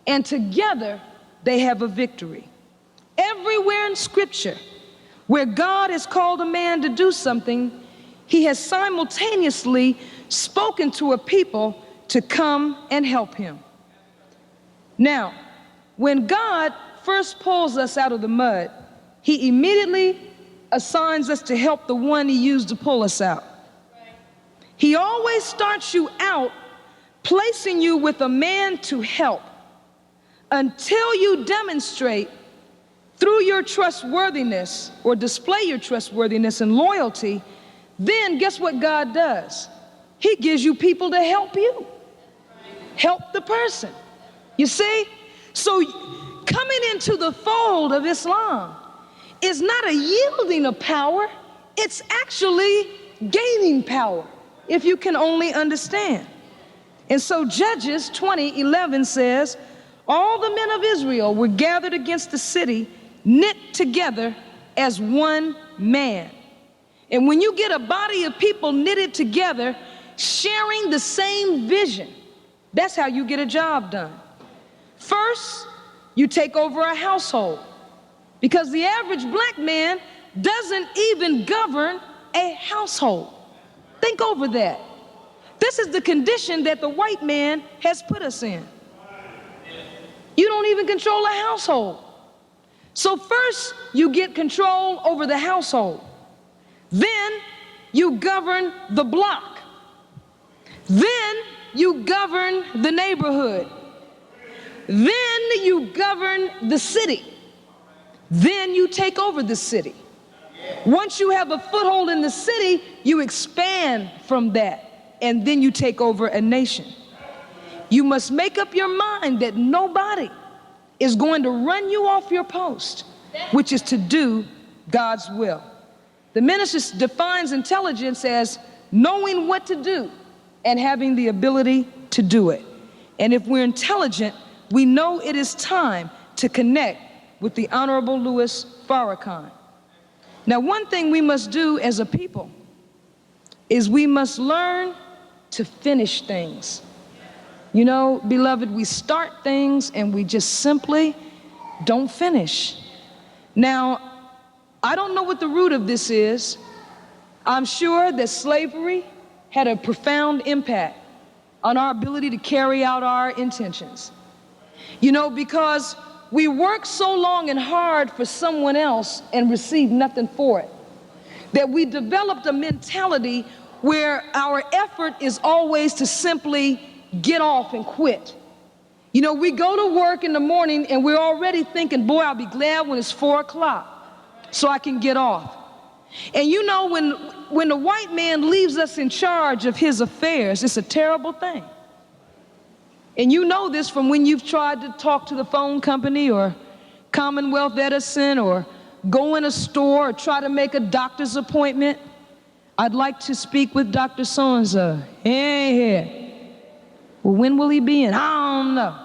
And together they have a victory. Everywhere in Scripture where God has called a man to do something, he has simultaneously spoken to a people to come and help him. Now, when God first pulls us out of the mud, he immediately assigns us to help the one he used to pull us out. He always starts you out placing you with a man to help until you demonstrate through your trustworthiness or display your trustworthiness and loyalty. Then guess what God does? He gives you people to help you. Help the person. You see? So coming into the fold of Islam is not a yielding of power, it's actually gaining power, if you can only understand. And so Judges 20:11 says, all the men of Israel were gathered against the city, knit together as one man. And when you get a body of people knitted together, sharing the same vision, that's how you get a job done. First, you take over a household, because the average black man doesn't even govern a household. Think over that. This is the condition that the white man has put us in. You don't even control a household. So first, you get control over the household. Then you govern the block. Then you govern the neighborhood. Then you govern the city. Then you take over the city. Once you have a foothold in the city, you expand from that, and then you take over a nation. You must make up your mind that nobody is going to run you off your post, which is to do God's will. The minister defines intelligence as knowing what to do and having the ability to do it. And if we're intelligent, we know it is time to connect with the Honorable Louis Farrakhan. Now, one thing we must do as a people is we must learn to finish things. You know, beloved, we start things and we just simply don't finish. Now, I don't know what the root of this is. I'm sure that slavery had a profound impact on our ability to carry out our intentions. You know, because we work so long and hard for someone else and receive nothing for it, that we developed a mentality where our effort is always to simply get off and quit. You know, we go to work in the morning and we're already thinking, boy, I'll be glad when it's 4 o'clock so I can get off. And you know, when the white man leaves us in charge of his affairs, it's a terrible thing. And you know this from when you've tried to talk to the phone company or Commonwealth Edison or go in a store or try to make a doctor's appointment. I'd like to speak with Dr. So-and-so. He ain't here. Well, when will he be in? I don't know.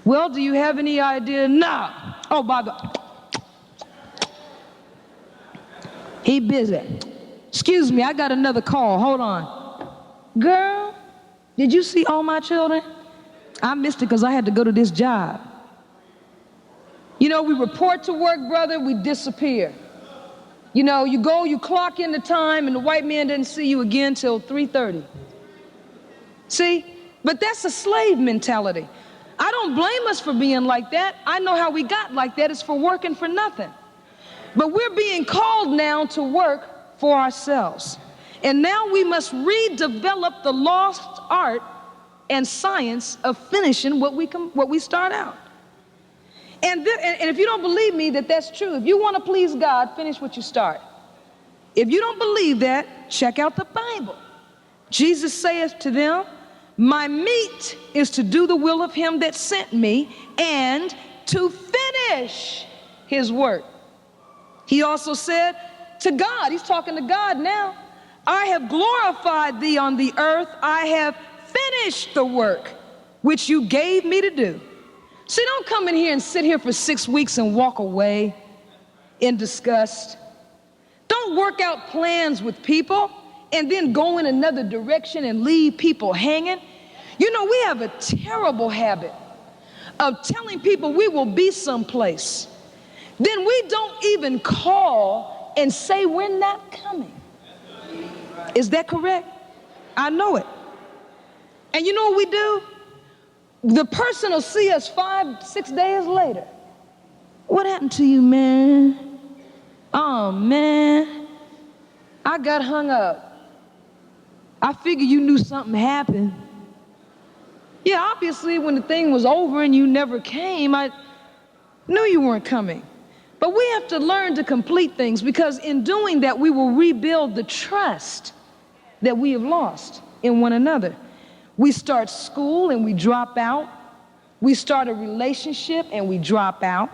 Well, do you have any idea? No. Oh, by the... He busy. Excuse me, I got another call. Hold on. Girl, did you see all my children? I missed it because I had to go to this job. You know, we report to work, brother, we disappear. You know, you go, you clock in the time, and the white man doesn't see you again till 3:30. See? But that's a slave mentality. I don't blame us for being like that. I know how we got like that. It's for working for nothing. But we're being called now to work for ourselves. And now we must redevelop the lost art and science of finishing what we start out. And if you don't believe me that that's true, if you want to please God, finish what you start. If you don't believe that, check out the Bible. Jesus saith to them, my meat is to do the will of him that sent me and to finish his work. He also said to God, he's talking to God now, I have glorified thee on the earth. I have finished the work which you gave me to do. See, don't come in here and sit here for 6 weeks and walk away in disgust. Don't work out plans with people and then go in another direction and leave people hanging. You know, we have a terrible habit of telling people we will be someplace. Then we don't even call and say we're not coming. Is that correct? I know it. And you know what we do? The person will see us 5-6 days later. What happened to you, man? Oh, man, I got hung up. I figured you knew something happened. Yeah, obviously, when the thing was over and you never came, I knew you weren't coming. But we have to learn to complete things, because in doing that, we will rebuild the trust that we have lost in one another. We start school and we drop out. We start a relationship and we drop out.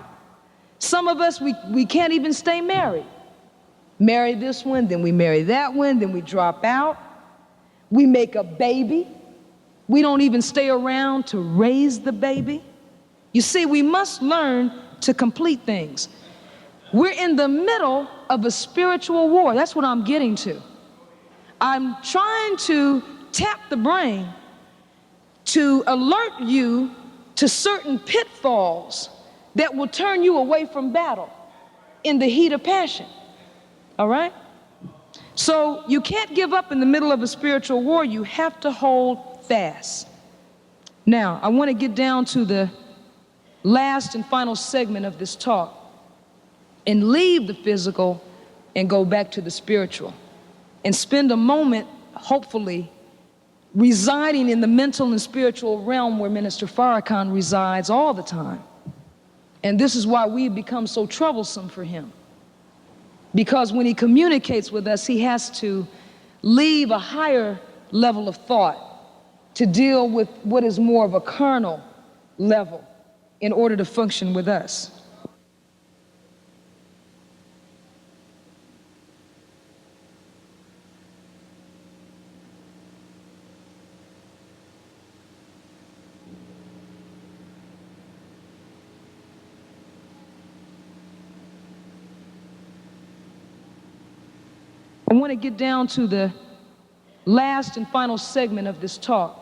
Some of us, we can't even stay married. Marry this one, then we marry that one, then we drop out. We make a baby. We don't even stay around to raise the baby. You see, we must learn to complete things. We're in the middle of a spiritual war. That's what I'm getting to. I'm trying to tap the brain to alert you to certain pitfalls that will turn you away from battle in the heat of passion. All right? So you can't give up in the middle of a spiritual war. You have to hold fast. Now, I want to get down to the last and final segment of this talk and leave the physical and go back to the spiritual and spend a moment, hopefully, residing in the mental and spiritual realm where Minister Farrakhan resides all the time. And this is why we've become so troublesome for him. Because when he communicates with us, he has to leave a higher level of thought to deal with what is more of a carnal level in order to function with us. I want to get down to the last and final segment of this talk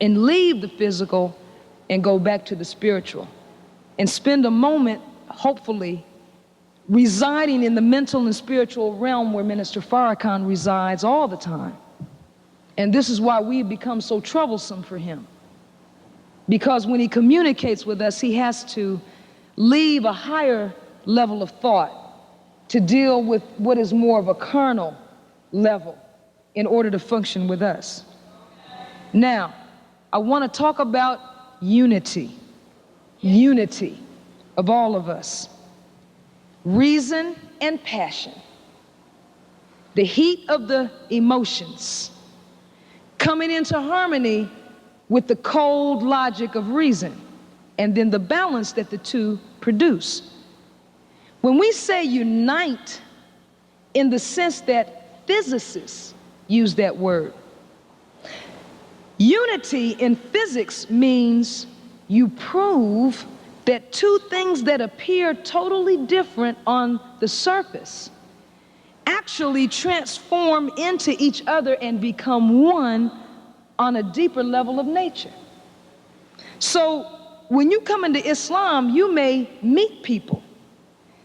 and leave the physical and go back to the spiritual and spend a moment, hopefully, residing in the mental and spiritual realm where Minister Farrakhan resides all the time. And this is why we've become so troublesome for him. Because when he communicates with us, he has to leave a higher level of thought to deal with what is more of a carnal level in order to function with us. Now, I want to talk about unity of all of us. reason and passion, the heat of the emotions, coming into harmony with the cold logic of reason, and then the balance that the two produce. When we say unite, in the sense that physicists use that word, unity in physics means you prove that two things that appear totally different on the surface actually transform into each other and become one on a deeper level of nature. So when you come into Islam, you may meet people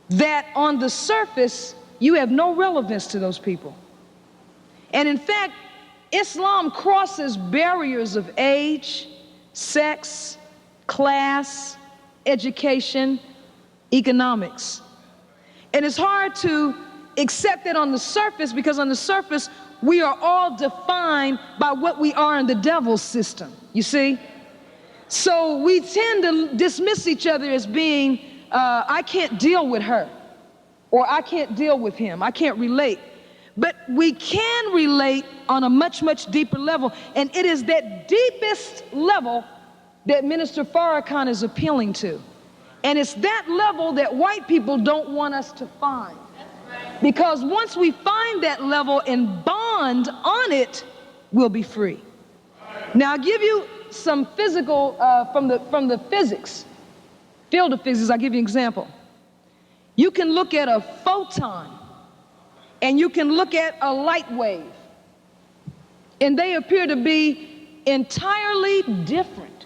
that on the surface you have no relevance to those people. And in fact, Islam crosses barriers of age, sex, class, education, economics. And it's hard to accept it on the surface, because on the surface we are all defined by what we are in the devil's system, you see? So we tend to dismiss each other as being, I can't deal with her, or I can't deal with him, I can't relate. But we can relate on a much, much deeper level, and it is that deepest level that Minister Farrakhan is appealing to. And it's that level that white people don't want us to find. Because once we find that level and bond on it, we'll be free. Now, I'll give you some physical, from the physics, field of physics. I'll give you an example. You can look at a photon, and you can look at a light wave, and they appear to be entirely different.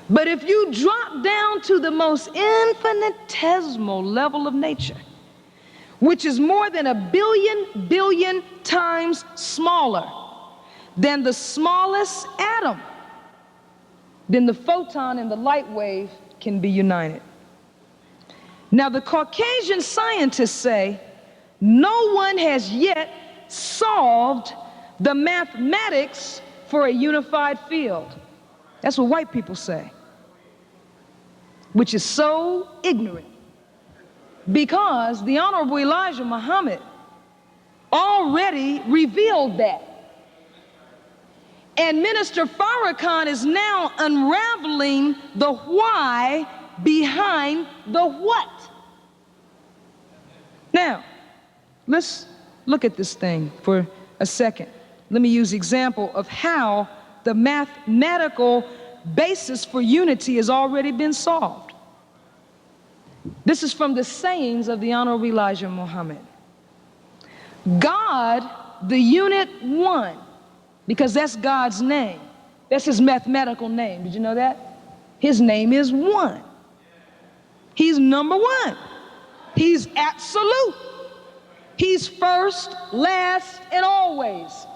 But if you drop down to the most infinitesimal level of nature, which is more than 1 billion times smaller than the smallest atom, then the photon and the light wave can be united. Now, the Caucasian scientists say no one has yet solved the mathematics for a unified field. That's what white people say, which is so ignorant, because the Honorable Elijah Muhammad already revealed that. And Minister Farrakhan is now unraveling the why behind the what. Now, let's look at this thing for a second. Let me use the example of how the mathematical basis for unity has already been solved. This is from the sayings of the Honorable Elijah Muhammad. God, the unit one, because that's God's name. That's his mathematical name. Did you know that? His name is one. He's number one. He's absolute. He's first, last, and always.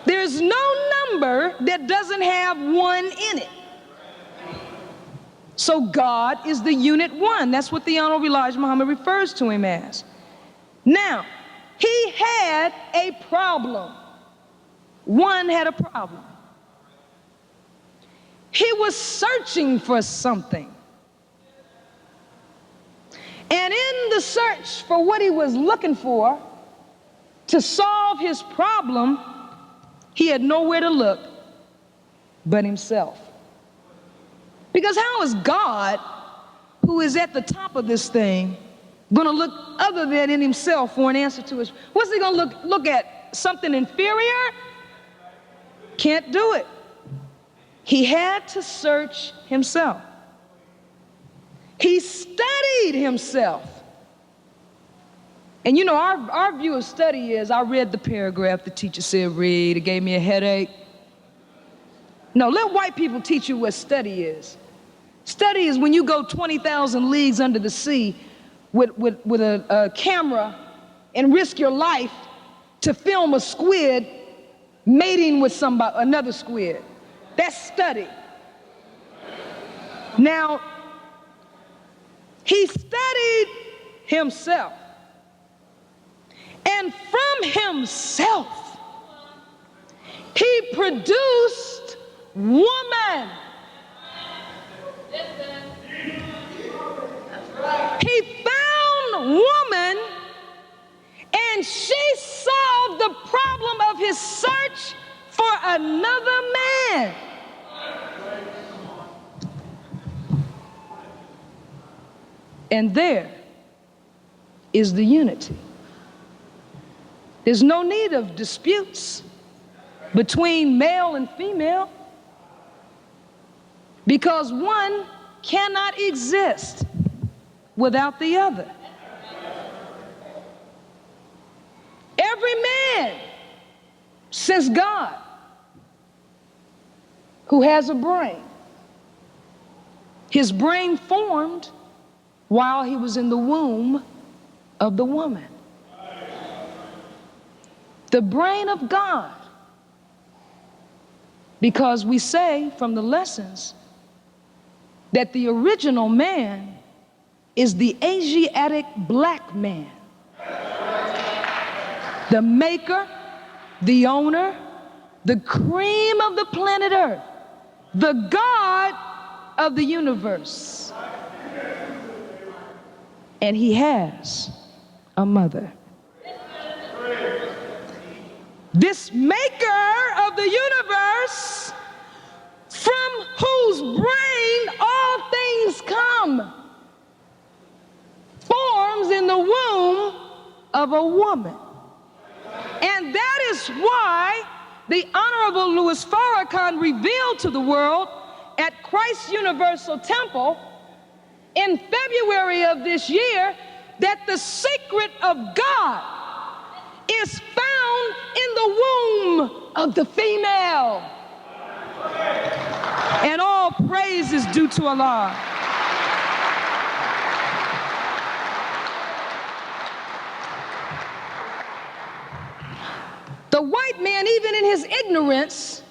There's no number that doesn't have one in it. So God is the unit one. That's what the Honorable Elijah Muhammad refers to him as. Now, he had a problem. One had a problem. He was searching for something. And in the search for what he was looking for to solve his problem, he had nowhere to look but himself. Because how is God, who is at the top of this thing, going to look other than in himself for an answer to his? What's he going to look at? Something inferior? Can't do it. He had to search himself. He studied himself. And you know, our view of study is, I read the paragraph the teacher said read, it gave me a headache. No, let white people teach you what study is. Study is when you go 20,000 leagues under the sea with a camera and risk your life to film a squid mating with another squid. That's study. Now, he studied himself. And from himself, he produced woman. He found And she solved the problem of his search for another man. And there is the unity. There's no need of disputes between male and female, because one cannot exist without the other. Every man since God who has a brain, his brain formed while he was in the womb of the woman. The brain of God, because we say from the lessons that the original man is the Asiatic black man. The maker, the owner, the cream of the planet Earth, the God of the universe. And he has a mother. This maker of the universe, from whose brain all things come, forms in the womb of a woman. And that is why the Honorable Louis Farrakhan revealed to the world at Christ Universal Temple in February of this year that the secret of God is found in the womb of the female. And all praise is due to Allah. The white man, even in his ignorance,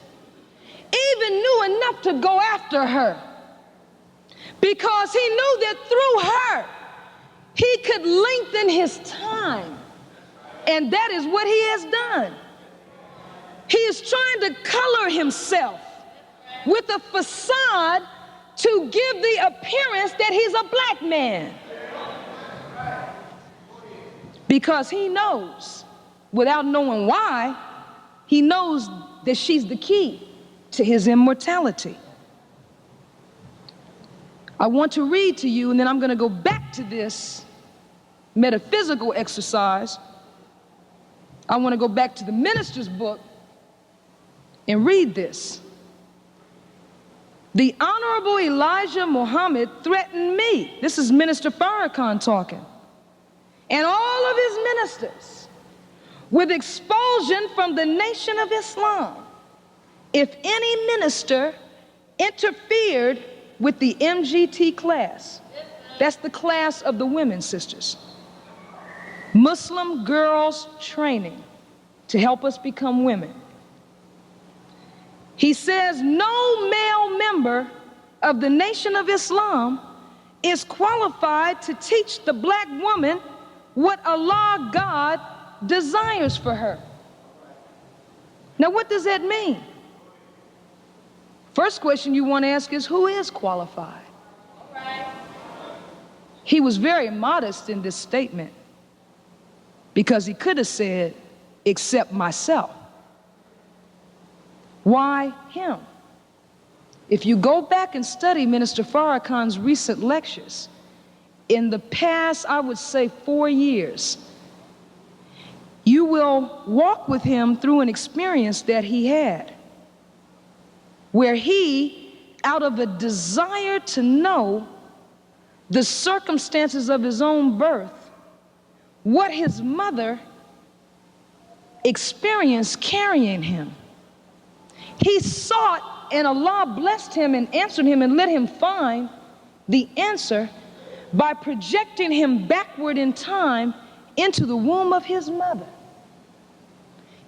even knew enough to go after her, because he knew that through her he could lengthen his time. And that is what he has done. He is trying to color himself with a facade to give the appearance that he's a black man, because he knows, without knowing why, he knows that she's the key to his immortality. I want to read to you, and then I'm going to go back to this metaphysical exercise. I want to go back to the minister's book and read this. The Honorable Elijah Muhammad threatened me. This is Minister Farrakhan talking. And all of his ministers with expulsion from the Nation of Islam if any minister interfered with the MGT class. That's the class of the women, sisters. Muslim girls training to help us become women. He says no male member of the Nation of Islam is qualified to teach the black woman what Allah God desires for her. Now, what does that mean? First question you want to ask is, who is qualified? He was very modest in this statement, because he could have said, except myself. Why him? If you go back and study Minister Farrakhan's recent lectures, in the past, I would say 4 years, you will walk with him through an experience that he had, where he, out of a desire to know the circumstances of his own birth, what his mother experienced carrying him, he sought, and Allah blessed him and answered him and let him find the answer by projecting him backward in time into the womb of his mother.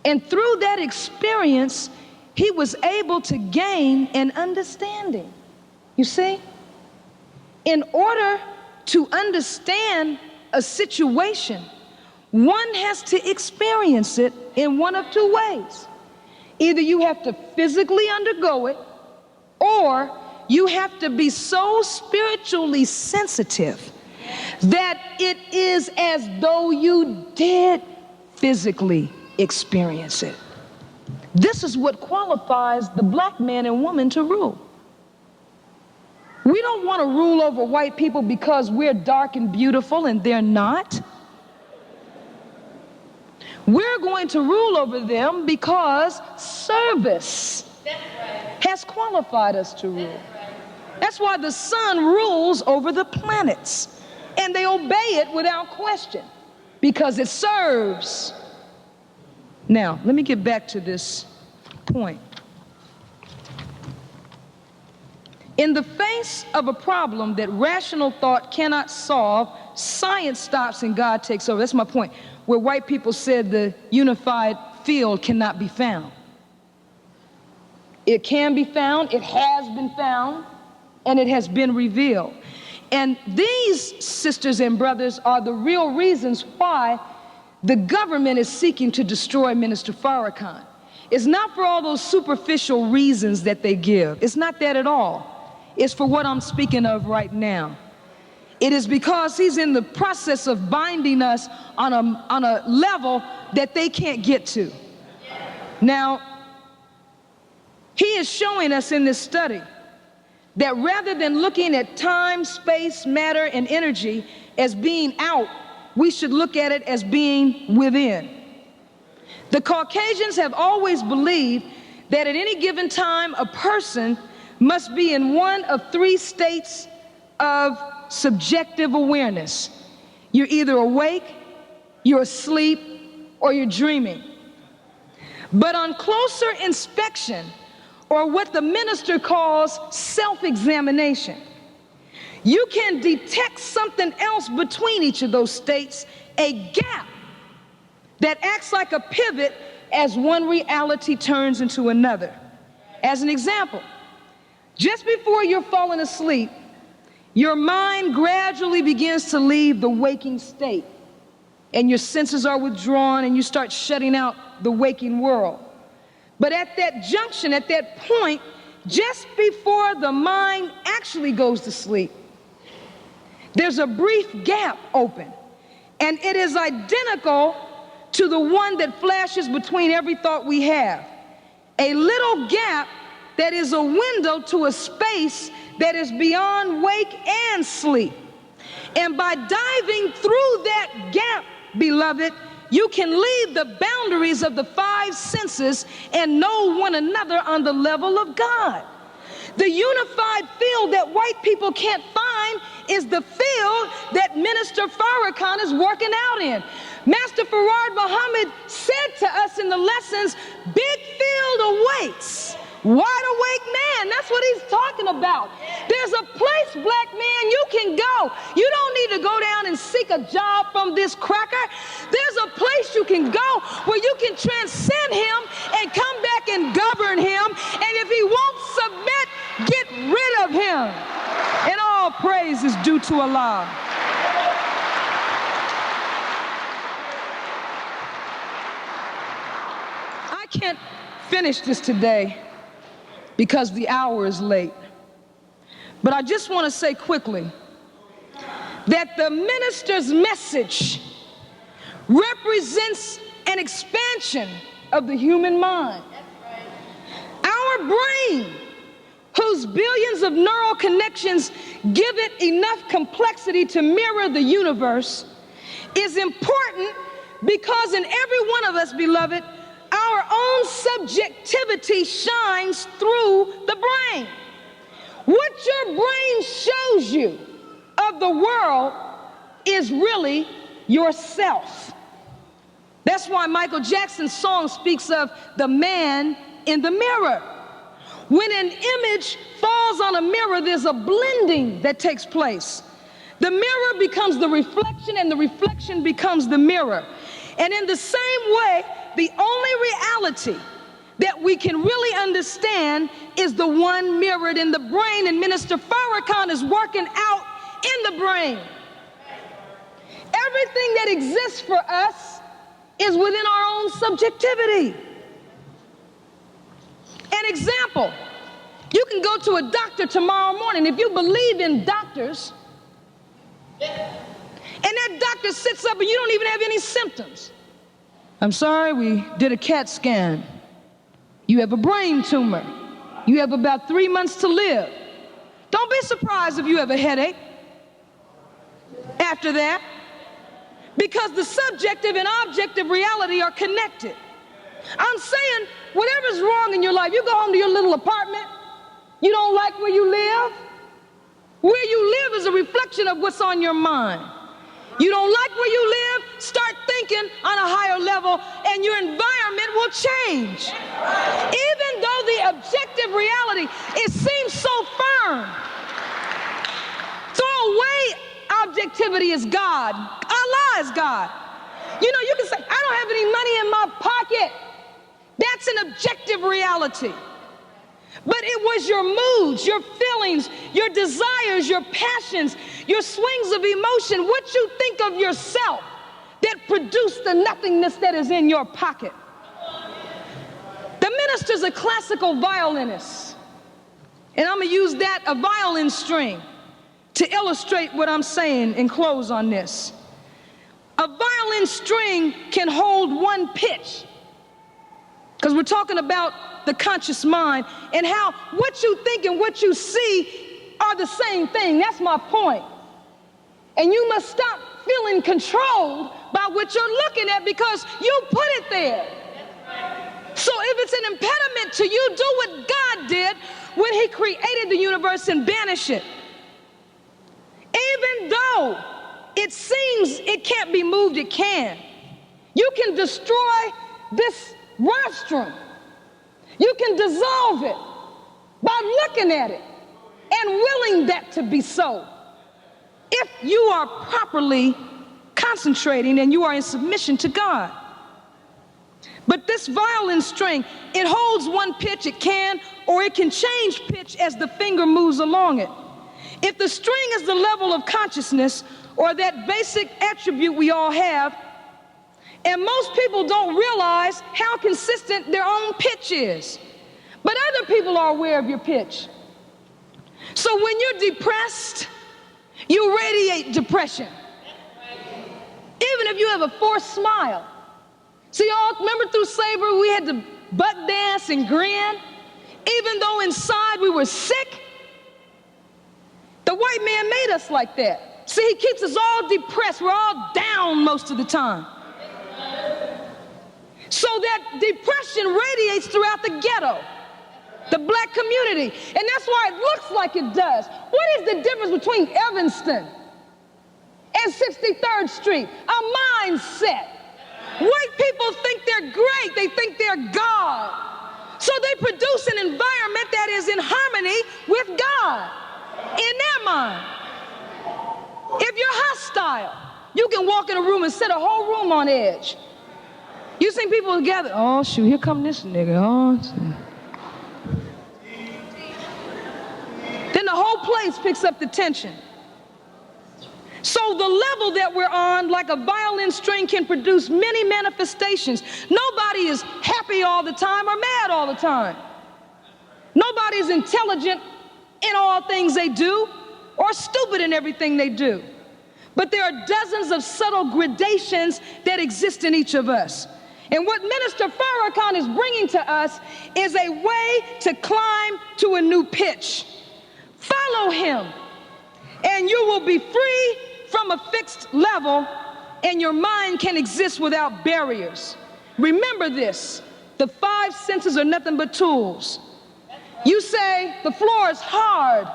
And through that experience, he was able to gain an understanding. You see? In order to understand a situation, one has to experience it in one of two ways. Either you have to physically undergo it, or you have to be so spiritually sensitive that it is as though you did physically experience it. This is what qualifies the black man and woman to rule. We don't want to rule over white people because we're dark and beautiful and they're not. We're going to rule over them because service has qualified us to rule. That's why the sun rules over the planets, and they obey it without question because it serves. Now, let me get back to this point. In the face of a problem that rational thought cannot solve, science stops and God takes over. That's my point, where white people said the unified field cannot be found. It can be found, it has been found, and it has been revealed. And these sisters and brothers are the real reasons why the government is seeking to destroy Minister Farrakhan. It's not for all those superficial reasons that they give. It's not that at all. It's for what I'm speaking of right now. It is because he's in the process of binding us on a level that they can't get to. Now, he is showing us in this study that rather than looking at time, space, matter, and energy as being out, we should look at it as being within. The Caucasians have always believed that at any given time, a person must be in one of three states of subjective awareness. You're either awake, you're asleep, or you're dreaming. But on closer inspection, or what the minister calls self-examination, you can detect something else between each of those states, a gap that acts like a pivot as one reality turns into another. As an example, just before you're falling asleep, your mind gradually begins to leave the waking state, and your senses are withdrawn, and you start shutting out the waking world. But at that junction, at that point, just before the mind actually goes to sleep, there's a brief gap open, and it is identical to the one that flashes between every thought we have. A little gap that is a window to a space that is beyond wake and sleep. And by diving through that gap, beloved, you can leave the boundaries of the five senses and know one another on the level of God. The unified field that white people can't find is the field that Minister Farrakhan is working out in. Master Farad Muhammad said to us in the lessons, big field awaits wide awake man. That's what he's talking about. There's a place, black man, you can go. You don't need to go down and seek a job from this cracker. There's a place you can go where you can transcend him and come back and govern him. And if he won't submit, get rid of him. And all praise is due to Allah. I can't finish this today because the hour is late. But I just want to say quickly that the minister's message represents an expansion of the human mind. Our brain, whose billions of neural connections give it enough complexity to mirror the universe, is important because in every one of us, beloved, our own subjectivity shines through the brain. What your brain shows you of the world is really yourself. That's why Michael Jackson's song speaks of the man in the mirror. When an image falls on a mirror, there's a blending that takes place. The mirror becomes the reflection, and the reflection becomes the mirror. And in the same way, the only reality that we can really understand is the one mirrored in the brain, and Minister Farrakhan is working out in the brain. Everything that exists for us is within our own subjectivity. An example, you can go to a doctor tomorrow morning. If you believe in doctors, and that doctor sits up and you don't even have any symptoms, I'm sorry, we did a CAT scan. You have a brain tumor. You have about 3 months to live. Don't be surprised if you have a headache after that, because the subjective and objective reality are connected. I'm saying whatever's wrong in your life, you go home to your little apartment, you don't like where you live. Where you live is a reflection of what's on your mind. You don't like where you live, start thinking on a higher level and your environment will change. Even though the objective reality, it seems so firm. Throw away objectivity as God. Allah is God. You know, you can say, I don't have any money in my pocket. That's an objective reality. But it was your moods, your feelings, your desires, your passions, your swings of emotion, what you think of yourself, that produced the nothingness that is in your pocket. The minister's a classical violinist. And I'm going to use that, a violin string, to illustrate what I'm saying and close on this. A violin string can hold one pitch, because we're talking about the conscious mind and how what you think and what you see are the same thing. That's my point. And you must stop feeling controlled by what you're looking at, because you put it there. So if it's an impediment to you, do what God did when he created the universe and banish it. Even though it seems it can't be moved, it can. You can destroy this rostrum. You can dissolve it by looking at it and willing that to be so. If you are properly concentrating and you are in submission to God. But this violin string, it holds one pitch, it can, or it can change pitch as the finger moves along it. If the string is the level of consciousness, or that basic attribute we all have, and most people don't realize how consistent their own pitch is. But other people are aware of your pitch. So when you're depressed, you radiate depression. Even if you have a forced smile. See, y'all remember through slavery we had to butt dance and grin? Even though inside we were sick? The white man made us like that. See, he keeps us all depressed. We're all down most of the time. So that depression radiates throughout the ghetto, the black community. And that's why it looks like it does. What is the difference between Evanston and 63rd Street? A mindset. White people think they're great. They think they're God. So they produce an environment that is in harmony with God in their mind. If you're hostile, you can walk in a room and set a whole room on edge. You seen people together, oh shoot, here come this nigga, oh shoot. Then the whole place picks up the tension. So the level that we're on, like a violin string, can produce many manifestations. Nobody is happy all the time or mad all the time. Nobody is intelligent in all things they do or stupid in everything they do. But there are dozens of subtle gradations that exist in each of us. And what Minister Farrakhan is bringing to us is a way to climb to a new pitch. Follow him, and you will be free from a fixed level, and your mind can exist without barriers. Remember this, the five senses are nothing but tools. You say the floor is hard.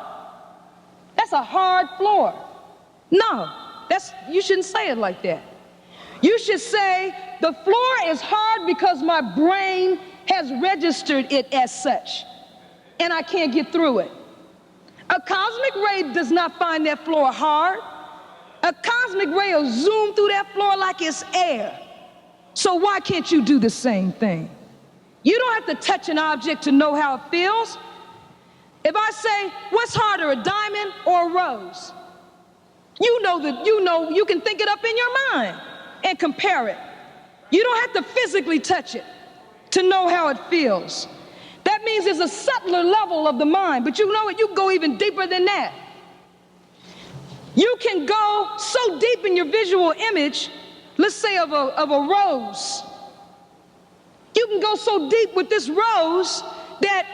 That's a hard floor. No, you shouldn't say it like that. You should say the floor is hard because my brain has registered it as such, and I can't get through it. A cosmic ray does not find that floor hard. A cosmic ray will zoom through that floor like it's air. So why can't you do the same thing? You don't have to touch an object to know how it feels. If I say, what's harder, a diamond or a rose? You can think it up in your mind and compare it. You don't have to physically touch it to know how it feels. That means there's a subtler level of the mind, but you know what? You can go even deeper than that. You can go so deep in your visual image, let's say of a rose, You can go so deep with this rose that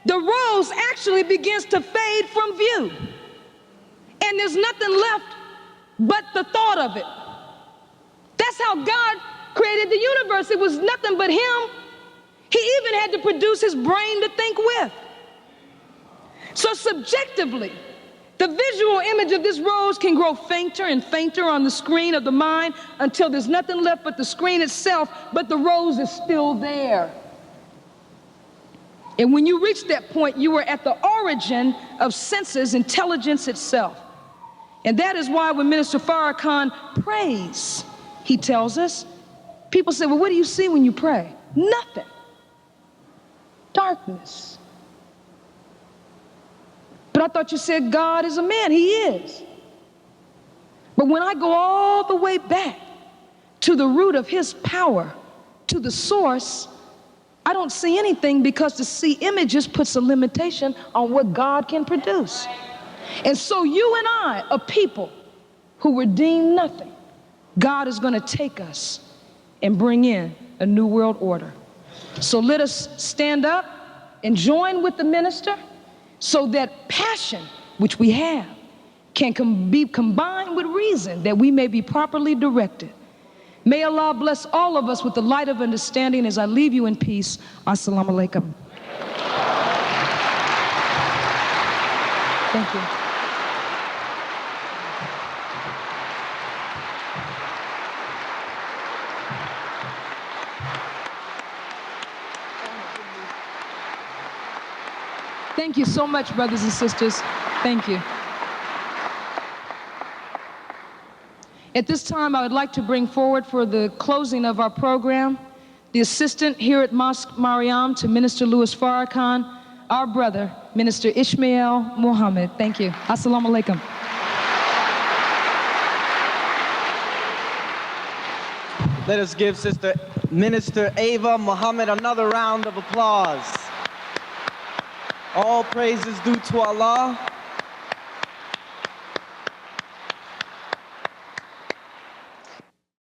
the rose actually begins to fade from view. And there's nothing left but the thought of it. That's how God created the universe. It was nothing but him. He even had to produce his brain to think with. So subjectively, the visual image of this rose can grow fainter and fainter on the screen of the mind until there's nothing left but the screen itself, but the rose is still there. And when you reach that point, you are at the origin of senses, intelligence itself. And that is why when Minister Farrakhan prays, he tells us, people say, well, what do you see when you pray? Nothing. Darkness. But I thought you said God is a man. He is. But when I go all the way back to the root of his power, to the source, I don't see anything, because to see images puts a limitation on what God can produce. And so you and I, a people who were deemed nothing, God is going to take us and bring in a new world order. So let us stand up and join with the minister so that passion, which we have, can be combined with reason, that we may be properly directed. May Allah bless all of us with the light of understanding as I leave you in peace. Assalamu alaikum. Thank you. Thank you so much, brothers and sisters. Thank you. At this time, I would like to bring forward for the closing of our program, the assistant here at Mosque Mariam to Minister Louis Farrakhan, our brother, Minister Ishmael Muhammad. Thank you. Assalamu alaikum. Let us give Sister Minister Ava Muhammad another round of applause. All praise is due to Allah.